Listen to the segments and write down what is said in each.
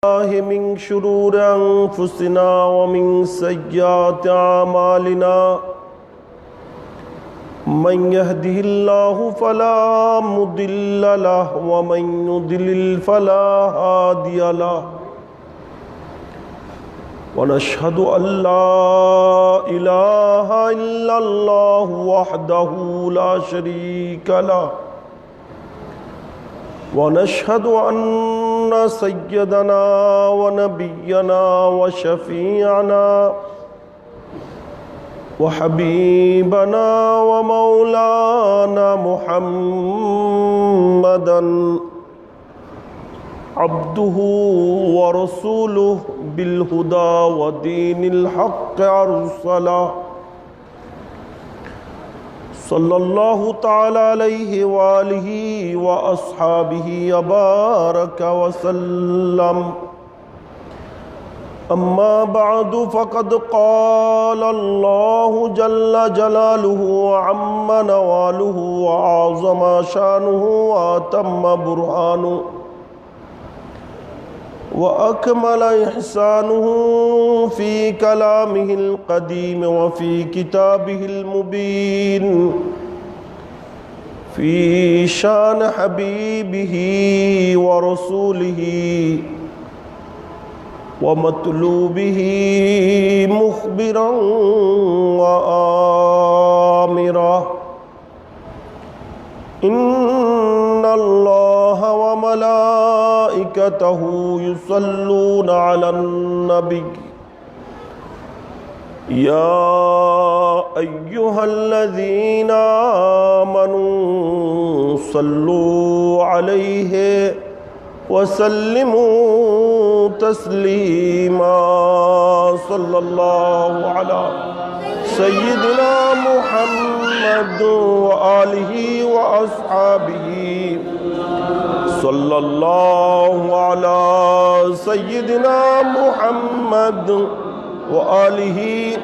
الله من شرور أنفسنا ومن سيئات أعمالنا من يهده الله فلا مضل له ومن يضلل فلا هادي له ونشهد أن لا إله إلا الله وحده لا شريك له ونشهد أن سيدنا ونبينا وشفيعنا وحبيبنا ومولانا محمدا عبده ورسوله بالهدى ودين الحق أرسله صلى الله تعالى عليه وآله وأصحابه وبارك وسلم أما بعد فقد قال الله جل جلاله وعم نواله وعظم شانه وأتم برهانه وأكمل إحسانه في كلامه القديم وفي كتابه المبين في شان حبيبه ورسوله ومطلوبه مخبرا وآمرا إن الله وملائكته يصلون على النبي يا أيها الذين آمنوا صلوا عليه وسلموا تسليما صلى الله على سيدنا محمد وآله وأصحابه صلى الله على سيدنا محمد وآله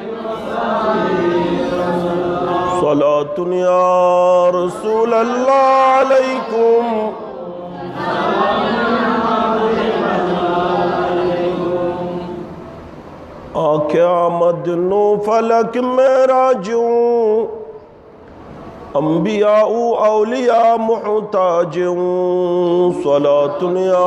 صلاة يا رسول الله عليكم आमद नो फलक में राजूं अम्बिया औलिया मुहताजूं सलातुनिया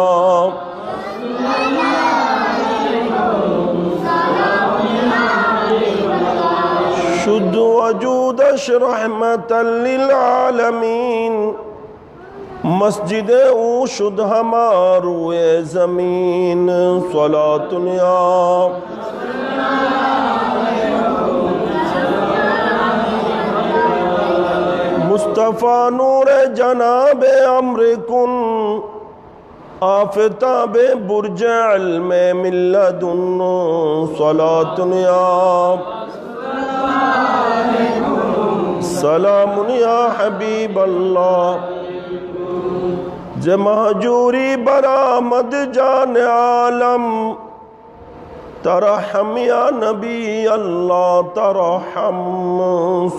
शुद्ध वजूद रहमतल लिल आलमीन मस्जिद ऊ शुद्ध हमारू ज़मीन सलातुनिया मुस्तफ़ा नूर जनाब अम्र कुन आफताब बुर्ज इल्म मिल्लदुन सलातुन या सलामुन या हबीब अल्लाह जमहजूरी बरामद जान आलम तरहम या नबी अल्लाह तरहम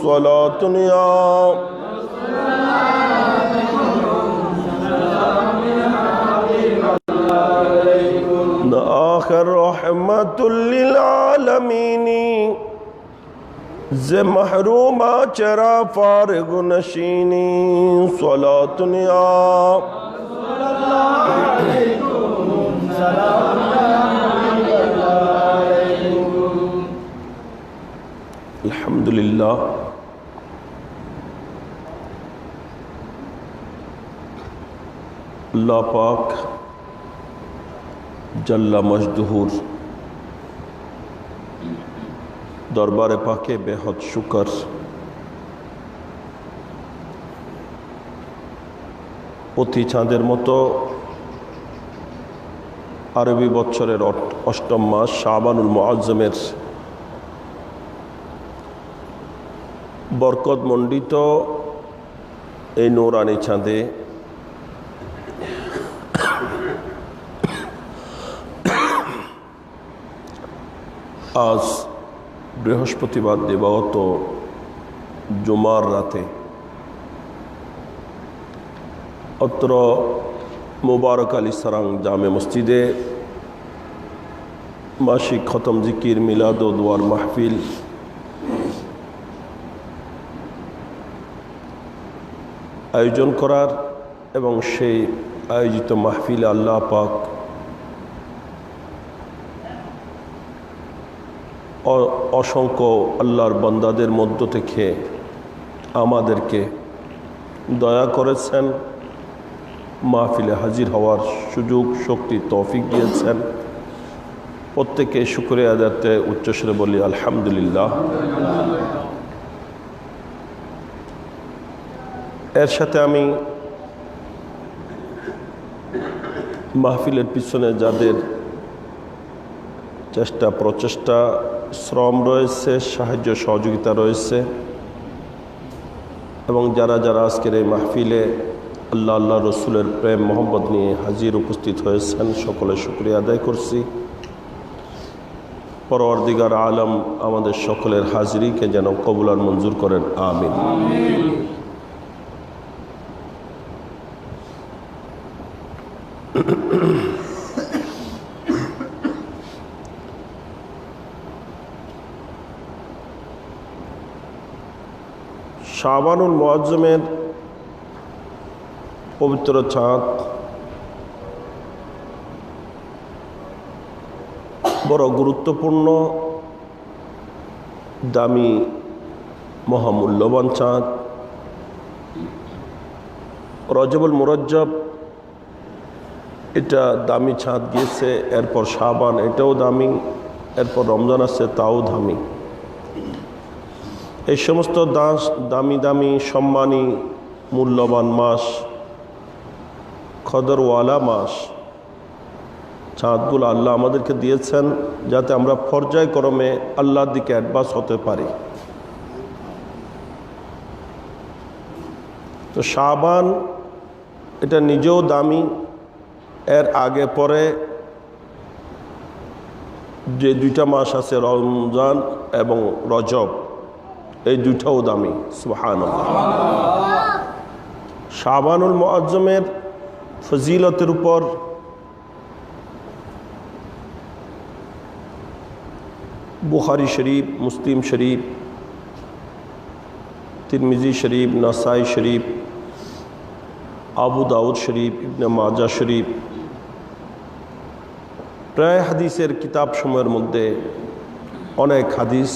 सलातुन या आखिर रहमतुल लिल आलमीनी ज़े महरूमा चरा फारिग नशीनी सलातुन या अल्हम्दुलिल्लाह अल्लाह पाक जल्ला मजदूर दरबारे पाके बेहद शुक्र प्रति चाँदेर मतो आरबी बच्छरेर अष्टम मास शाबानुल मुआज्जमेर बरकत मंडित ए नूरानी चाँदे आज बृहस्पतिवार दिवगत जुमार राते अत्र मुबारक अली सरांग जामे मस्जिदे মাসিক খতম জিকির মিলাদ ও দোয়ার মাহফিল আয়োজন করার এবং সেই আয়োজিত মাহফিলে আল্লাহ পাক অসংখ্য আল্লাহর বান্দাদের মধ্য থেকে আমাদেরকে দয়া করেছেন, মাহফিলে হাজির হওয়ার সুযোগ শক্তি তৌফিক দিয়েছেন। প্রত্যেকে শুকরিয়া আদাতে উচ্চস্বরে বলি আলহামদুলিল্লাহ। এর সাথে আমি মাহফিলের পিছনে যাদের চেষ্টা প্রচেষ্টা শ্রম রয়েছে, সাহায্য সহযোগিতা রয়েছে এবং যারা যারা আজকের এই মাহফিলে আল্লাহ রসুলের প্রেম মোহাম্মত নিয়ে হাজির উপস্থিত হয়েছেন, সকলে শুকরিয়া আদায় করছি। পরওয়ারদিগার আলম আমাদের সকলের হাজিরিকে যেন কবুল আর মঞ্জুর করেন, আমিন। শাবানুল মুআজ্জমের পবিত্র চাঁদ বড় গুরুত্বপূর্ণ, দামি, মহামূল্যবান চাঁদ। রজবুল মুরজ্জব এটা দামি চাঁদ গিয়েছে, এরপর শাবান এটাও দামি, এরপর রমজান আছে তাও দামি। এই সমস্ত দামি দামি সম্মানী মূল্যবান মাস, কদরওয়ালা মাস, চাঁদগুলো আল্লাহ আমাদেরকে দিয়েছেন যাতে আমরা পর্যায়ক্রমে আল্লাহর দিকে অ্যাডভান্স হতে পারি। তো শাবান এটা নিজেও দামি, এর আগে পরে যে দুইটা মাস আছে রমজান এবং রজব, এই দুইটাও দামি। সুবহানাল্লাহ। শাবানুল মুআজ্জমের ফজিলতের উপর বুখারী শরীফ, মুসলিম শরীফ, তিরমিজি শরীফ, নাসাই শরীফ, আবু দাউদ শরীফ, ইবনে মাজা শরীফ, প্রায় হাদিসের কিতাব সময়ের মধ্যে অনেক হাদিস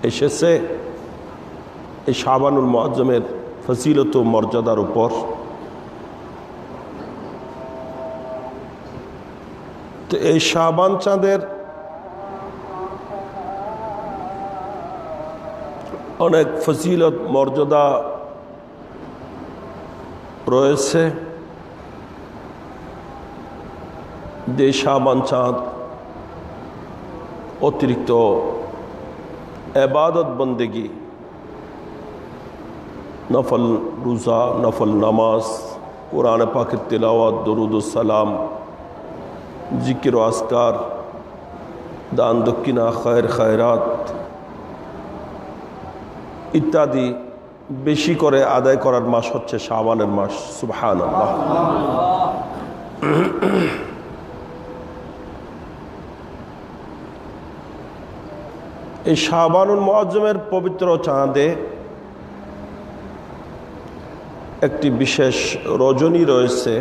এসেছে এই শাবানুল মুআজ্জমের ফজিলত ও মর্যাদার উপর। তো এই শাবান চাঁদের অনেক ফজিলত মর্যাদা রয়েছে। যে শাবান চাঁদ অতিরিক্ত ইবাদত বন্দেগি, নফল রোজা, নফল নামাজ, কোরআন পাকের তিলাওয়াত, দরুদ ও সালাম, জিকির ও আসকার, দান দক্ষিণা, খায়ের খায়রাত ইত্যাদি বেশি করে আদায় করার মাস হচ্ছে শাবানের মাস। সুবহানাল্লাহ। এই শাবানুল মুআজ্জমের পবিত্র চাঁদে একটি বিশেষ রজনী রয়েছে,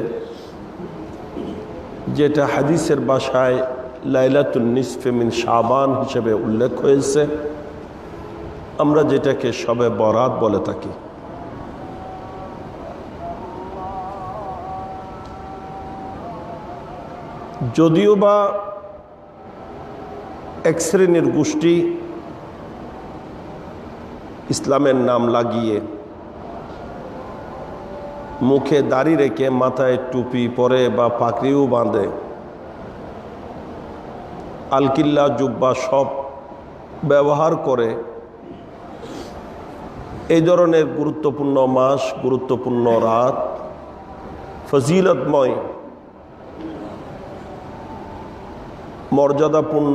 যেটা হাদিসের ভাষায় লাইলাতুন নিসফে মিন শাবান হিসেবে উল্লেখ হয়েছে। আমরা যেটাকে শবে বরাত বলে থাকি। যদিও বা এক শ্রেণীর গোষ্ঠী ইসলামের নাম লাগিয়ে মুখে দাড়ি রেখে মাথায় টুপি পরে বা পাকড়িও বাঁধে, আলকিল্লা জুব্বা সব ব্যবহার করে, এই ধরনের গুরুত্বপূর্ণ মাস, গুরুত্বপূর্ণ রাত, ফজিলতময় মর্যাদাপূর্ণ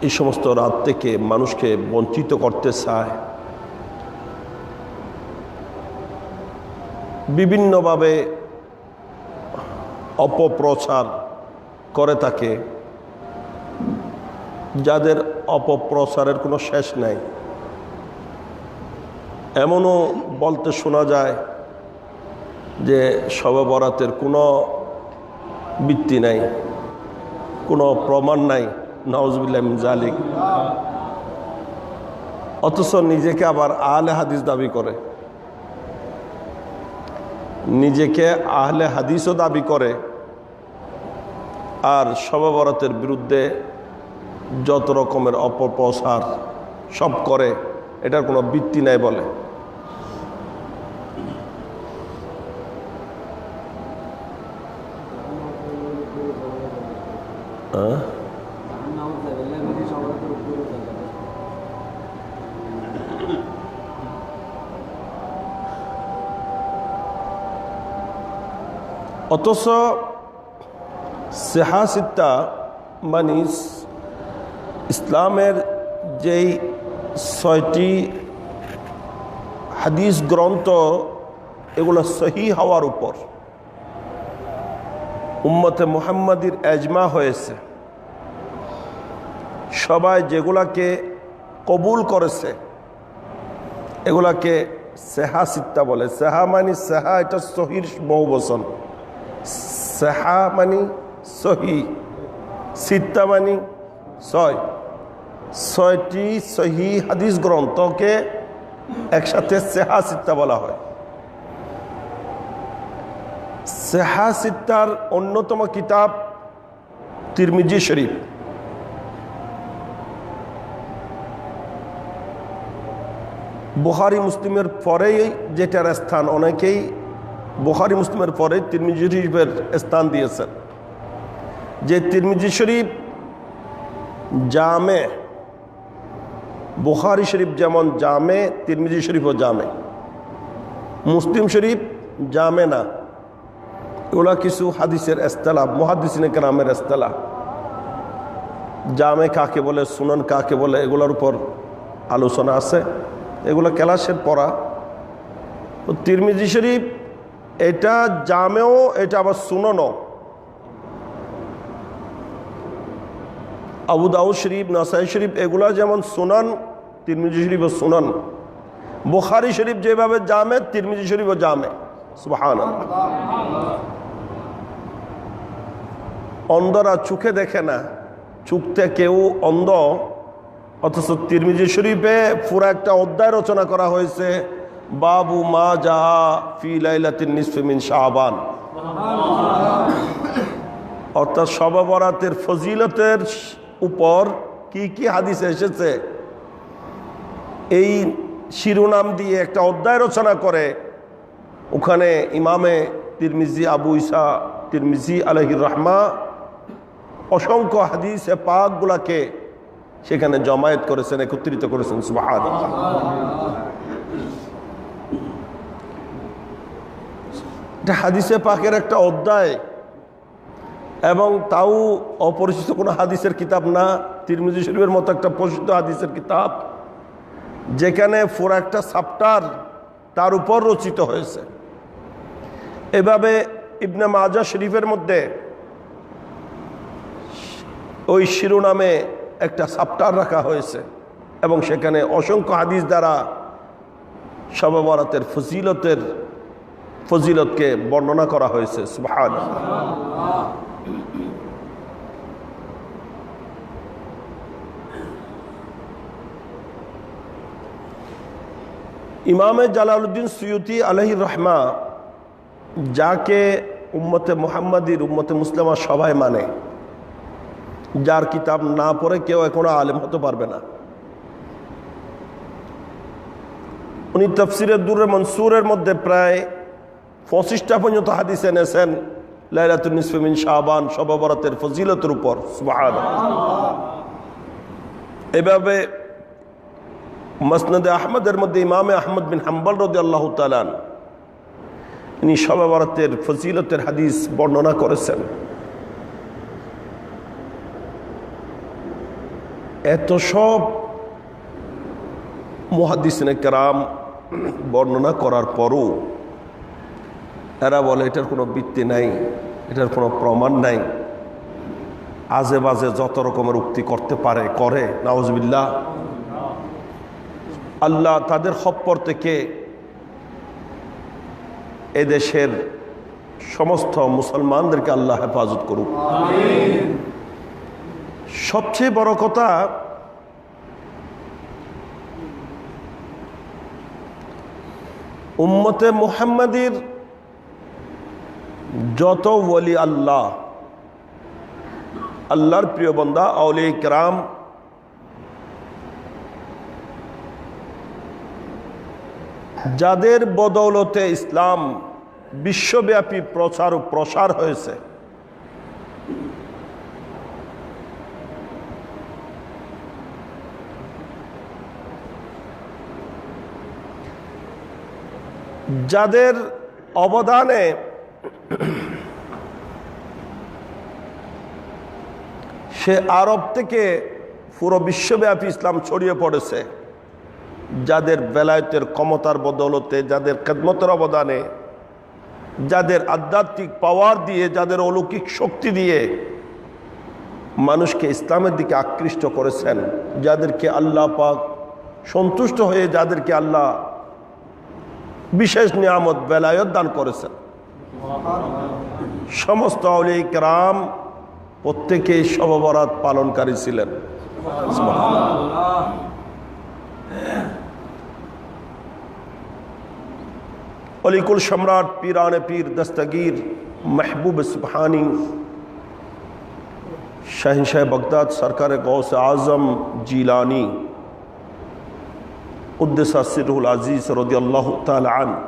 এই সমস্ত রাত থেকে মানুষকে বঞ্চিত করতে চায়। বিভিন্নভাবে অপপ্রচার করে থাকে, যাদের অপপ্রচারের কোনো শেষ নাই। এমনও বলতে শোনা যায় যে শবে বরাতের কোনো ভিত্তি নাই, কোনো প্রমাণ নাই, নাউজুবিল্লাহ মিন যালিক। অথচ নিজেকে আবার আহলে হাদিস দাবি করে, নিজেকে আহলে হাদিসও দাবি করে, আর শবে বরাতের বিরুদ্ধে যত রকমের অপপ্রচার সব করে, এটার কোনো ভিত্তি নাই বলে। অথচ সেহা সিত্তা মানে ইসলামের যেই 6টি হাদিস গ্রন্থ, এগুলো সহি হওয়ার উপর উম্মতে মুহাম্মাদির এজমা হয়েছে। সবাই যেগুলাকে কবুল করেছে এগুলাকে সেহা সিত্তা বলে। সেহা মানে সেহা, এটা সহির বহুবচন। সেহা মানে সহি, সিত্তা মানে 6টি সহি হাদিস গ্রন্থকে একসাথে সেহা সিত্তা বলা হয়। সেহা সিত্তার অন্যতম কিতাব তিরমিজি শরীফ। বুখারী মুসলিমের পরেই যেটার স্থান, অনেকেই বুখারী মুসলিমের পরে তিরমিজি শরীফের স্থান দিয়েছেন। যে তিরমিজি শরীফ জামে, বুখারী শরীফ যেমন জামে, তিরমিজি শরীফও জামে। মুসলিম শরীফ জামে না, এগুলা কিছু হাদিসের ইসতিলাহ, মুহাদ্দিসিনে কেরামের ইসতিলাহ। জামে কাকে বলে, সুনান কাকে বলে, এগুলোর উপর আলোচনা আছে, এগুলো ক্লাসের পড়া। তো তিরমিজি শরীফ এটা জামেও, এটা আবার সুনানও। আবু দাউদ শরীফ, নাসাই শরীফ এগুলা যেমন সুনান, তিরমিজি শরীফও সুনান। বুখারী শরীফ যেভাবে জামে, তিরমিজি শরীফও জামে। সুবহানাল্লাহ। অন্ধরা চোখে দেখে না, চোখতে কেউ অন্ধ, অথচ তিরমিজি শরীফে পুরো একটা অধ্যায় রচনা করা হয়েছে, বাবু মা জা ফি লাইলাতিন নিসফি মিন শাবান। অর্থাৎ শবে বরাতের ফজিলতের উপর কি কি হাদিস এসেছে, এই শিরোনাম দিয়ে একটা অধ্যায় রচনা করে। ওখানে ইমামে তিরমিজি আবু ঈসা তিরমিজি আলাইহির রাহমা অসংখ্য হাদিসে পাকগুলাকে সেখানে জমায়েত করেছেন, একত্রিত করেছেন। সুবহানাল্লাহ। এটা হাদিসে পাকের একটা অধ্যায়, এবং তাও অপরিচিত কোনো হাদিসের কিতাব না, তিরমিজি শরীফের মতো একটা প্রসিদ্ধ হাদিসের কিতাব, যেখানে পুরো একটা চ্যাপ্টার তার উপর রচিত হয়েছে। এভাবে ইবনে মাজা শরীফের মধ্যে ওই শিরোনামে একটা চ্যাপ্টার রাখা হয়েছে, এবং সেখানে অসংখ্য হাদিস দ্বারা শবে বরাতের ফজিলতকে বর্ণনা করা হয়েছে। সুবহানাল্লাহ। ইমামে জালালউদ্দিন সুয়ুতি আলাইহির রাহমা, যাকে উম্মতে মুহাম্মাদির, উম্মতে মুসলিমা সবাই মানে, যার কিতাব না পড়ে কেউ এখনো আলেম হতে পারবে না। উনি তাফসিরে দুররে মনসুরের মধ্যে প্রায় 25টা পর্যন্ত হাদিস এনেছেন লাইলাতুন নিসফি মিন শাবান, শবে বরাতের ফজিলতের উপর। সুবহানাল্লাহ। এভাবে মুসনাদে আহমদের মধ্যে ইমামে আহমদ বিন হাম্বল রাদিয়াল্লাহু তাআলা ইনি শবে বরাতের ফজিলতের হাদিস বর্ণনা করেছেন। এত সব মুহাদ্দিসিনে কেরাম বর্ণনা করার পরও এরা বলে এটার কোনো ভিত্তি নাই, এটার কোনো প্রমাণ নাই, আজে বাজে যত রকমের উক্তি করতে পারে করে, নাউজুবিল্লাহ। আল্লাহ তাদের খপ্পর থেকে এদেশের সমস্ত মুসলমানদেরকে আল্লাহ হেফাজত করুক। সবচেয়ে বড় কথা, উম্মতে মুহাম্মাদির যত ওলি আল্লাহ, আল্লাহর প্রিয় বান্দা, আউলিয়া কিরাম, যাদের বদৌলতে ইসলাম বিশ্বব্যাপী প্রচার ও প্রসার হয়েছে, যাদের অবদানে সে আরব থেকে পুরো বিশ্বব্যাপী ইসলাম ছড়িয়ে পড়েছে, যাদের বেলায়েতের ক্ষমতার বদৌলতে, যাদের খেদমতের অবদানে, যাদের আধ্যাত্মিক পাওয়ার দিয়ে, যাদের অলৌকিক শক্তি দিয়ে মানুষকে ইসলামের দিকে আকৃষ্ট করেছেন, যাদেরকে আল্লাহ পাক সন্তুষ্ট হয়ে যাদেরকে আল্লাহ বিশেষ নিয়ামত বেলায়েত দান করেছেন, সমস্ত আউলিয়া কিরাম প্রত্যেকেই শবে বরাত পালনকারী ছিলেন। অলিকুল সম্রাট পীরানে পীর দস্তগীর महबूब सुबहानी शहंशाह बगदाद सरकार गौस आज़म जीलानी उद्दसा सिर्रुल अज़ीज़ रदियल्लाहु ताआला अन्हु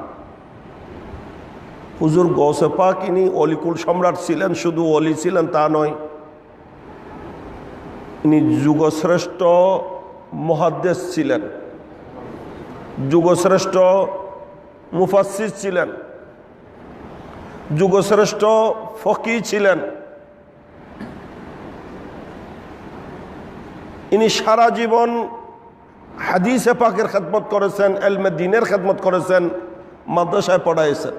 হুজুর গৌসে পাক ইনি অলিকুল সম্রাট ছিলেন, শুধু অলি ছিলেন তা নয়, ইনি যুগশ্রেষ্ঠ মুহাদ্দিস ছিলেন, যুগশ্রেষ্ঠ মুফাসসির ছিলেন, যুগশ্রেষ্ঠ ফকি ছিলেন। ইনি সারা জীবন হাদিসে পাকের খেদমত করেছেন, ইলমে দ্বীনের খেদমত করেছেন, মাদ্রাসায় পড়াইছেন।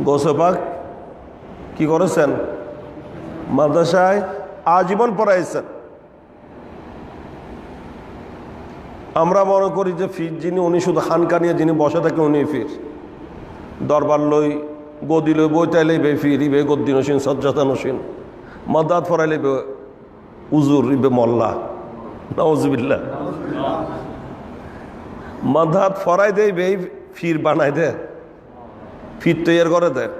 গৌসে পাক কি করেছেন? মাদ্রাসায় আজীবন পড়াইছেন। আমরা মনে করি যে ফির যিনি, উনি শুধু খানকা নিয়ে যিনি বসে থাকে উনি ফির, দরবার লই গদি লই বইটাই লইবে ফির, ইবে গদ্দি নসীন সজ্জাতা নসীন, মাদাত ফরাই লইবে উজুর, ইবে মোল্লা, নাউজুবিল্লাহ। মাদাত ফরাই দেয় বে ফির বানাই দে, ফির তৈয়ার করে দেয়।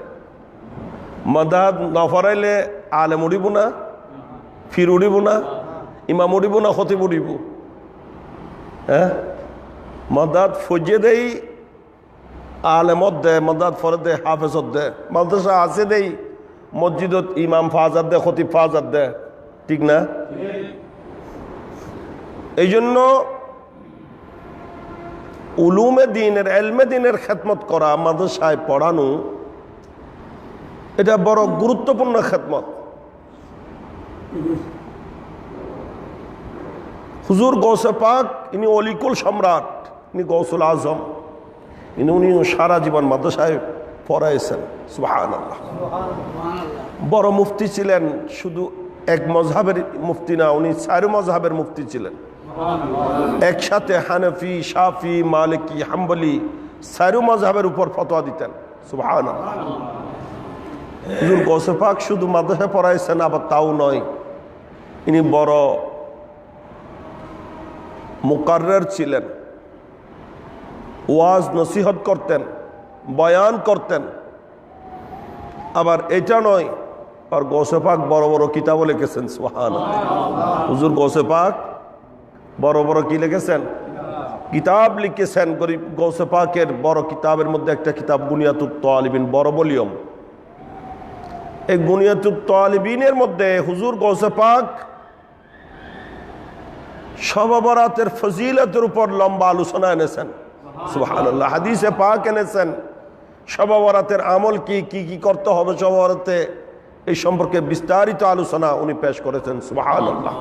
মাদাত না ফরাইলে আলেম উড়িব না, ফির উড়িব না, ইমাম উড়িব না, খতিব উড়িব। হ্যাঁ, মাদাত ফজে দেই আলেমত দে, মাদাত ফরে দে হাফেজত দে, মাদ্রাসা আছে দেই মসজিদত ইমাম ফাজার দে, খতিব ফাজার দে, ঠিক না? এই জন্য উলুমে দ্বীনের, ইলমে দ্বীনের খেদমত করা, মাদ্রাসায় পড়ানো, এটা বড় গুরুত্বপূর্ণ খেদমত। হুজুর গৌসে পাক ইনি অলিকুল সম্রাট, ইনি গৌসুল আজম, উনি সারা জীবন মাদ্রাসায় পড়াইছেন। সুবহানাল্লাহ। বড় মুফতি ছিলেন, শুধু এক মজহাবের মুফতি না, উনি 4 মজহাবের মুফতি ছিলেন। একসাথে হানফি, শাফি, মালিকি, হাম্বলি 4 মজহাবের উপর ফতোয়া দিতেন। সুবহানাল্লাহ। হুজুর গৌসে পাক শুধু মাদ্রাসায় পড়াইছেন, আবার তাও নয়, ইনি বড় মুকাররর ছিলেন, ওয়াজ নসিহত করতেন, বয়ান করতেন। আবার এটা নয়, আর গৌসে পাক বড় বড় কিতাবও লিখেছেন। সুবহানাল্লাহ। হুজুর গৌসে পাক বড় বড় কি লিখেছেন? কিতাব লিখেছেন। গরিব গৌসে পাকের বড় কিতাবের মধ্যে একটা কিতাব বুনিয়াতুত তালিবিন, বড় ভলিউম। এই বুনিয়াতুত তালিবিনের মধ্যে হুজুর গৌসে পাক শবে বরাতের ফজিলতের উপর লম্বা আলোচনা এনেছেন। সুবহানাল্লাহ। হাদিসে পাক এনেছেন, শবে বরাতের আমল কি কি কি করতে হবে শবে বরাতে, এই সম্পর্কে বিস্তারিত আলোচনা উনি পেশ করেছেন। সুবহানাল্লাহ।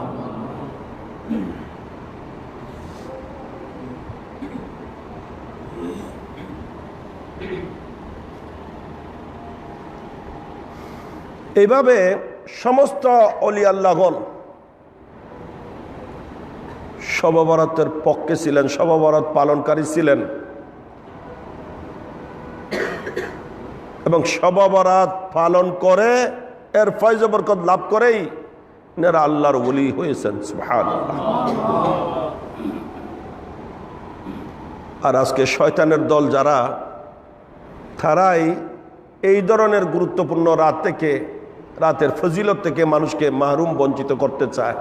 এইভাবে সমস্ত অলি আল্লাহগণ শবে বরাতের পক্ষে ছিলেন, শবে বরাত পালনকারী ছিলেন এবং শবে বরাত পালন করে এর ফয়জ বরকত লাভ করেই এনারা আল্লাহর ওলি হয়েছেন। সুবহানাল্লাহ। আর আজকে শয়তানের দল যারা, তারাই এই ধরনের গুরুত্বপূর্ণ রাত থেকে, রাতের ফজিলত থেকে মানুষকে মাহরুম বঞ্চিত করতে চায়।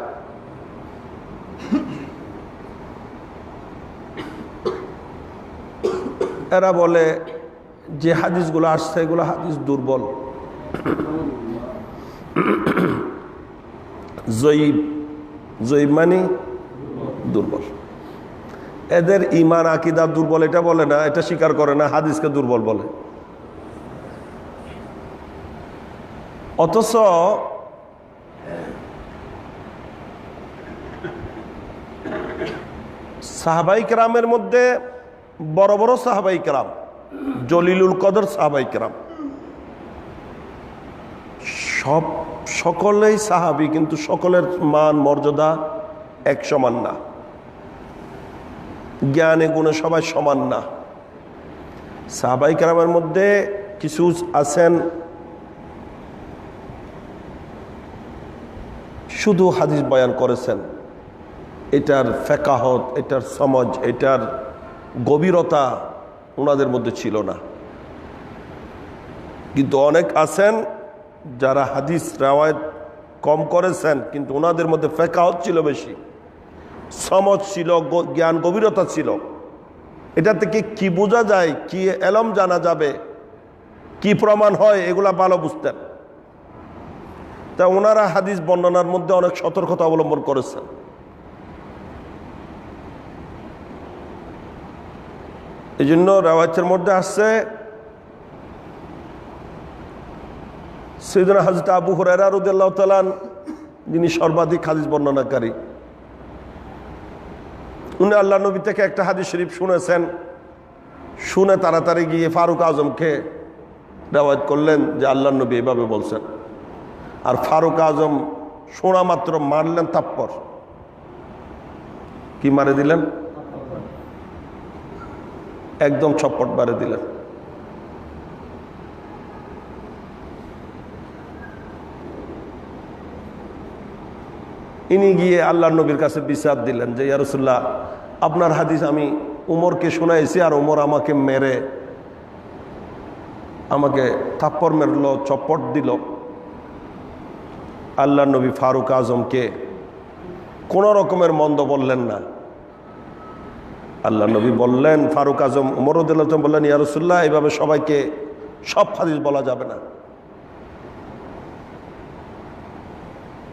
এরা বলে যে হাদিসগুলো আসছে এগুলো হাদিস দুর্বল, জয়ীব মানে দুর্বল। এদের ইমান আকিদা দুর্বল এটা বলে না, এটা স্বীকার করে না, হাদিসকে দুর্বল বলে। অথচ সাহাবাই কেরামের মধ্যে বড় বড় সাহাবাই কেরাম, জলিলুল কদর সাহাবাই কেরাম, সকলেই সাহাবি, কিন্তু সকলের মান মর্যাদা এক সমান না, জ্ঞানে গুণে সবাই সমান না। সাহাবাই কেরামের মধ্যে কিছু আছেন শুধু হাদিস বয়ান করেছেন, এটার ফেকাহত, এটার সমাজ, এটার গভীরতা ওনাদের মধ্যে ছিল না। কিন্তু অনেক আছেন যারা হাদিস রাওয়ায়াত কম করেছেন, কিন্তু ওনাদের মধ্যে ফেকাহত ছিল বেশি, সমাজ ছিল, জ্ঞান গভীরতা ছিল। এটা থেকে কি বোঝা যায়, কি এলম জানা যাবে, কি প্রমাণ হয়, এগুলা ভালো বুঝতেন। তা ওনারা হাদিস বর্ণনার মধ্যে অনেক সতর্কতা অবলম্বন করেছেন। এই জন্য রাওয়ায়াতের মধ্যে আসছে সাইয়েদনা হযরত আবু হুরায়রা রাদিয়াল্লাহু তাআলা, যিনি সর্বাধিক হাদিস বর্ণনাকারী, উনি আল্লাহ নবী থেকে একটা হাদিস শরীফ শুনেছেন। শুনে তাড়াতাড়ি গিয়ে ফারুক আজমকে রাওয়ায়াত করলেন যে আল্লাহ নবী এভাবে বলছেন। আর ফারুক আজম শোনা মাত্র মারলেন থাপ্পড়। কি মারে দিলেন? একদম ছপ্পট মারে দিলেন। ইনি গিয়ে আল্লাহ নবীর কাছে বিচার দিলেন যে ইয়া রাসূলুল্লাহ, আপনার হাদিস আমি উমরকে শোনাইছি, আর উমর আমাকে মেরে, আমাকে থাপ্পড় মেরলো, চপ্পট দিল। আল্লাহ নবী ফারুক আজমকে কোনো রকমের মন্দ বললেন না। আল্লাহ নবী বললেন, ফারুক আজম উমর রাদিয়াল্লাহু তাআলা বললেন, ইয়া রাসূলুল্লাহ, এইভাবে সবাইকে সব হাদিস বলা যাবে না,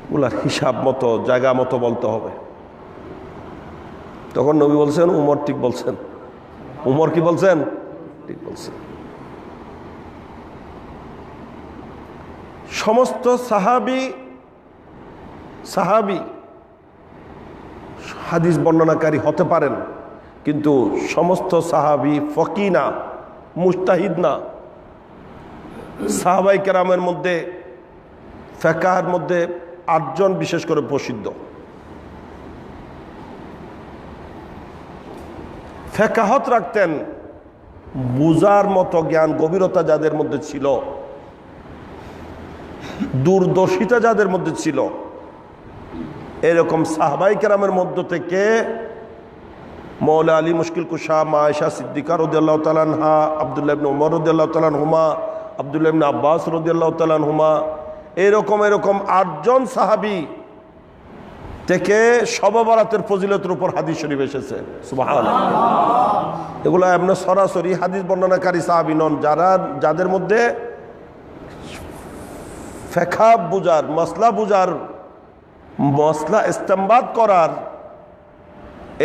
ওগুলার হিসাব মতো, জায়গা মতো বলতে হবে। তখন নবী বলছেন, উমর ঠিক বলছেন। উমর কি বলছেন? ঠিক বলছেন। সমস্ত সাহাবি হাদিস বর্ণনাকারী হতে পারেন, কিন্তু সমস্ত সাহাবি ফকি না, মুজতাহিদ না। সাহাবাই কেরামের মধ্যে ফিকহের মধ্যে 8 জন বিশেষ করে প্রসিদ্ধ। ফিকহত রাখতেন, বুঝার মতো জ্ঞান গভীরতা যাদের মধ্যে ছিল, দূরদর্শিতা যাদের মধ্যে ছিল, এরকম সাহাবাই কেরামের মধ্য থেকে মৌলা আলী মুশকিল কুশা, মা আয়েশা সিদ্দিকা রাদিয়াল্লাহু তাআলা আনহা, আব্দুল্লাহ ইবনে উমর রাদিয়াল্লাহু তাআলা আনহুমা, আব্দুল্লাহ ইবনে আব্বাস রাদিয়াল্লাহু তাআলা আনহুমা, এরকম 8 জন সাহাবী থেকে শবে বরাতের ফজিলতের উপর হাদিস শরীফ এসেছে। সুবহানাল্লাহ। এগুলো এমনি সরাসরি হাদিস বর্ণনাকারী সাহাবী নন, যাদের মধ্যে ফিকহ বুঝার, মাসলা বুঝার, মাসলা ইস্তেমবাদ করার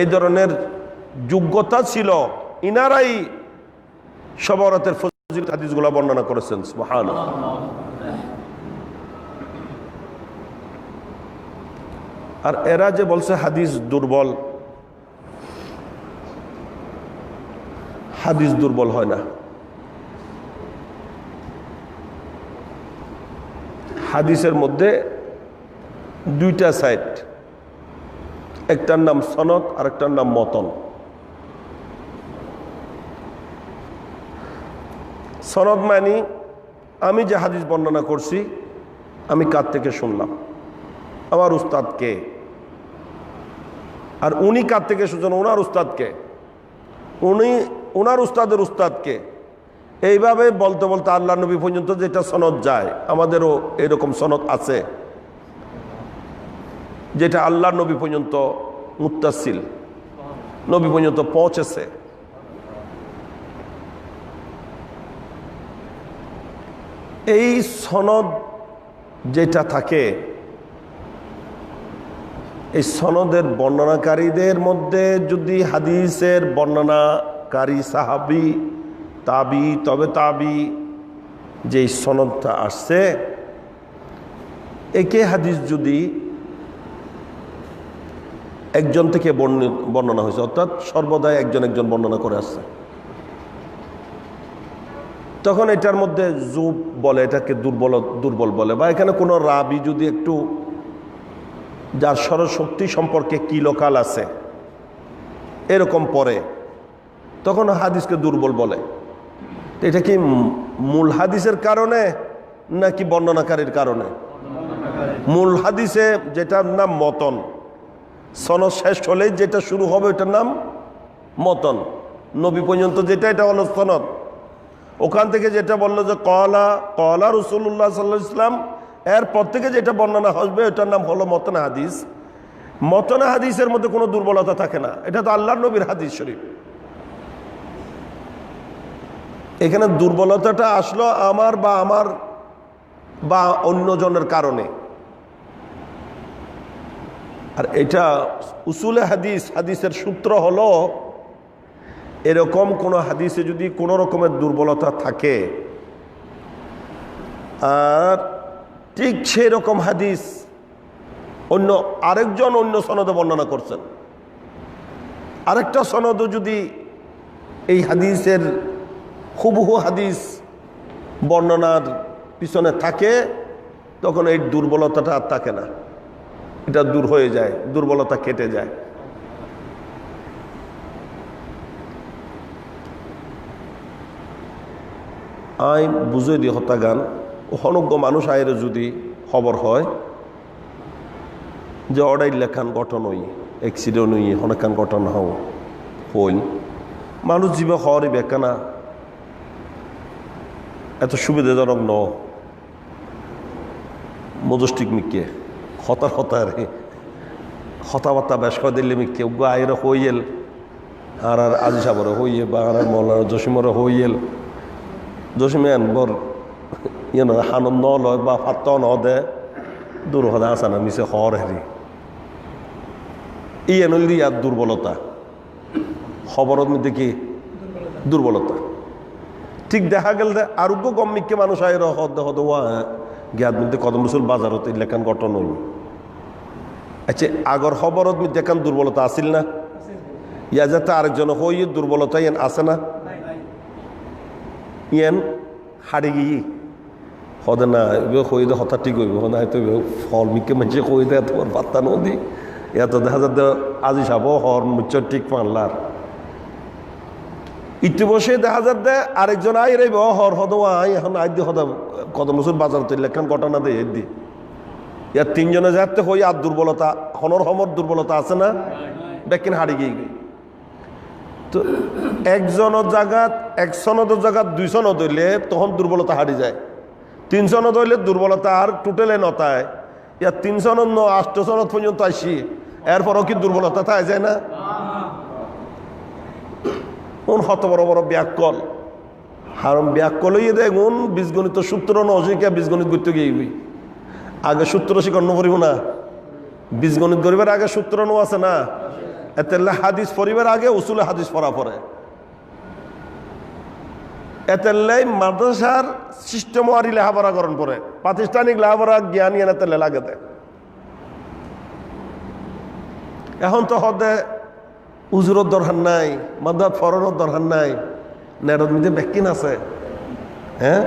এই ধরনের যোগ্যতা ছিল। ইনারাই শবে বরাতের ফজিলত হাদিসগুলো বর্ণনা করেছেন। সুবহানাল্লাহ। আর এরা যে বলছে হাদিস দুর্বল, হাদিস দুর্বল হয় না। হাদিসের মধ্যে দুইটা সাইড, একটার নাম সনদ আর একটার নাম মতন। সনদ মানে আমি যে হাদিস বর্ণনা করছি আমি কার থেকে শুনলাম, আমার উস্তাদ কে, আর উনি কার থেকে শুনছেন, ওনার উস্তাদ কে, উনি ওনার উস্তাদের উস্তাদ কে, এইভাবে বলতে বলতে আল্লাহ নবী পর্যন্ত যেটা সনদ যায়, আমাদেরও এরকম সনদ আছে যেটা আল্লাহ নবী পর্যন্ত মুত্তাসিল, নবী পর্যন্ত পৌঁছেছে। এই সনদ যেটা থাকে, এই সনদের বর্ণনাকারীদের মধ্যে যদি হাদিসের বর্ণনাকারী সাহাবী তাবি, তবে তাবি যে সনদটা আসছে, একে হাদিস যদি একজন থেকে বর্ণনা হয়েছে, অর্থাৎ সর্বদাই একজন একজন বর্ণনা করে আসছে, তখন এটার মধ্যে জুব বলে, এটাকে দুর্বল বলে, বা এখানে কোনো রাবি যদি একটু যার স্মরণশক্তি সম্পর্কে কিলোকাল আছে এরকম পড়ে, তখন হাদিসকে দুর্বল বলে। এটা কি মূল হাদিসের কারণে নাকি বর্ণনাকারীর কারণে? মূল হাদিসে যেটার নাম মতন, সনদ শেষ হলে যেটা শুরু হবে ওটার নাম মতন, নবী পর্যন্ত যেটা, এটা হলো সনদ। ওখান থেকে যেটা বললো যে কলা কলা রাসূলুল্লাহ সাল্লাল্লাহু আলাইহি ওয়াসাল্লাম, এরপর থেকে যেটা বর্ণনা হবে ওটার নাম হলো মতন হাদিস। মতন হাদিসের মধ্যে কোনো দুর্বলতা থাকে না, এটা তো আল্লাহর নবীর হাদিস শরীফ। এখানে দুর্বলতাটা আসলো আমার বা অন্যজনের কারণে। আর এটা উসুলে হাদিসের সূত্র হলো, এরকম কোন হাদিসে যদি কোনো রকমের দুর্বলতা থাকে, আর ঠিক সেই রকম হাদিস আরেকজন অন্য সনদে বর্ণনা করছেন, আরেকটা সনদও যদি এই হাদিসের হুবহু হাদিস বর্ণনার পিছনে থাকে, তখন এই দুর্বলতাটা আর থাকে না, এটা দূর হয়ে যায়, দুর্বলতা কেটে যায়। আই বুঝে দি হত্যা গান অনজ্ঞ মানুষ আয়ের যদি খবর হয় যে অর্ডার লেখান ঘটন হই, অ্যাক্সিডেন্ট হই, অনেকখান ঘটন হইল, মানুষ জীবে হওয়ারই বেকানা এত সুবিধাজনক ন মজস্টিক মিকে হতারে হতাবার্তা বেশ করে দিলে মিকে আয়ের হইল, আর আজি সাবরে হইয়ে, বা আর মৌলানা জসিমরে হইল, জসিমেন বর হানন ন লয় বা ফাত্ত ন দে দূর হদা আসানা মিশে হর হেরি নলি আর দুর্বলতা খবরের মধ্যে কি দুর্বলতা। ঠিক দেখা গেল যে আরোগ্য কম মিকে মানুষ আয়ের হদ জ্ঞাত মধ্যে কদম রসুল বাজারত লেখান ঘটন হই। আচ্ছা, আগর খবরত মধ্যে এখান দুর্বলতা আসিল না, ইয়া যাতে আরেকজন হই দুর্বলতা ইয়ান আছে না, ইয়ান হাড়ি গিয়ে হদে না হয়ে দে হঠাৎ ঠিক হইব না, হয়তো ফল মিকে মানুষে কই দেয় তোমার পাত্তা নদী এত দেখা যাতে আজি সাব হর মুচ্চ ঠিক মানলার ইটু বসে দেখা যাতে আরেকজন আই রে হর হদ আই এখন আই দি হদ কদম রসুল বাজার তৈরি লেখান ঘটনা দেয় দি ইয়ার তিনজনে যাতে হই আর দুর্বলতা হমর দুর্বলতা আছে না, বেকিন হাড়ি গিয়ে তো একজনের জায়গাত এক সনদের জায়গাত 2 সনদ হইলে তখন দুর্বলতা হারি যায়, 3 সনদ হইলে দুর্বলতা আর টোটালে নতায়, ইয়ার 3 সনদ 8 সনদ পর্যন্ত আসি, এরপরও কি দুর্বলতা থাকে যায় না? কোন হত বড় বড় ব্যাকল হারম ব্যাকল হইয়ে দেয় কোন বীজগণিত সূত্র নশিকা বীজগণিত করতে গিয়ে আগে সূত্র শিখর নপরিব না, বীজগণিত গরিবের আগে সূত্র নো আছে না, এতে হাদিস পরিবার আগে উসুলে হাদিস পড়া পড়ে, এতে মাদ্রাসার সিস্টেম আরি লেখাপড়া করেন পরে প্রাতিষ্ঠানিক লেখাপড়া জ্ঞান ইয়ান এতে লাগে দেয়। এখন তো হদে উজুরত দরকার নাই, মাদ্রাত ফরনের দরকার নাই, নেরদ মধ্যে ব্যাকিন আছে, হ্যাঁ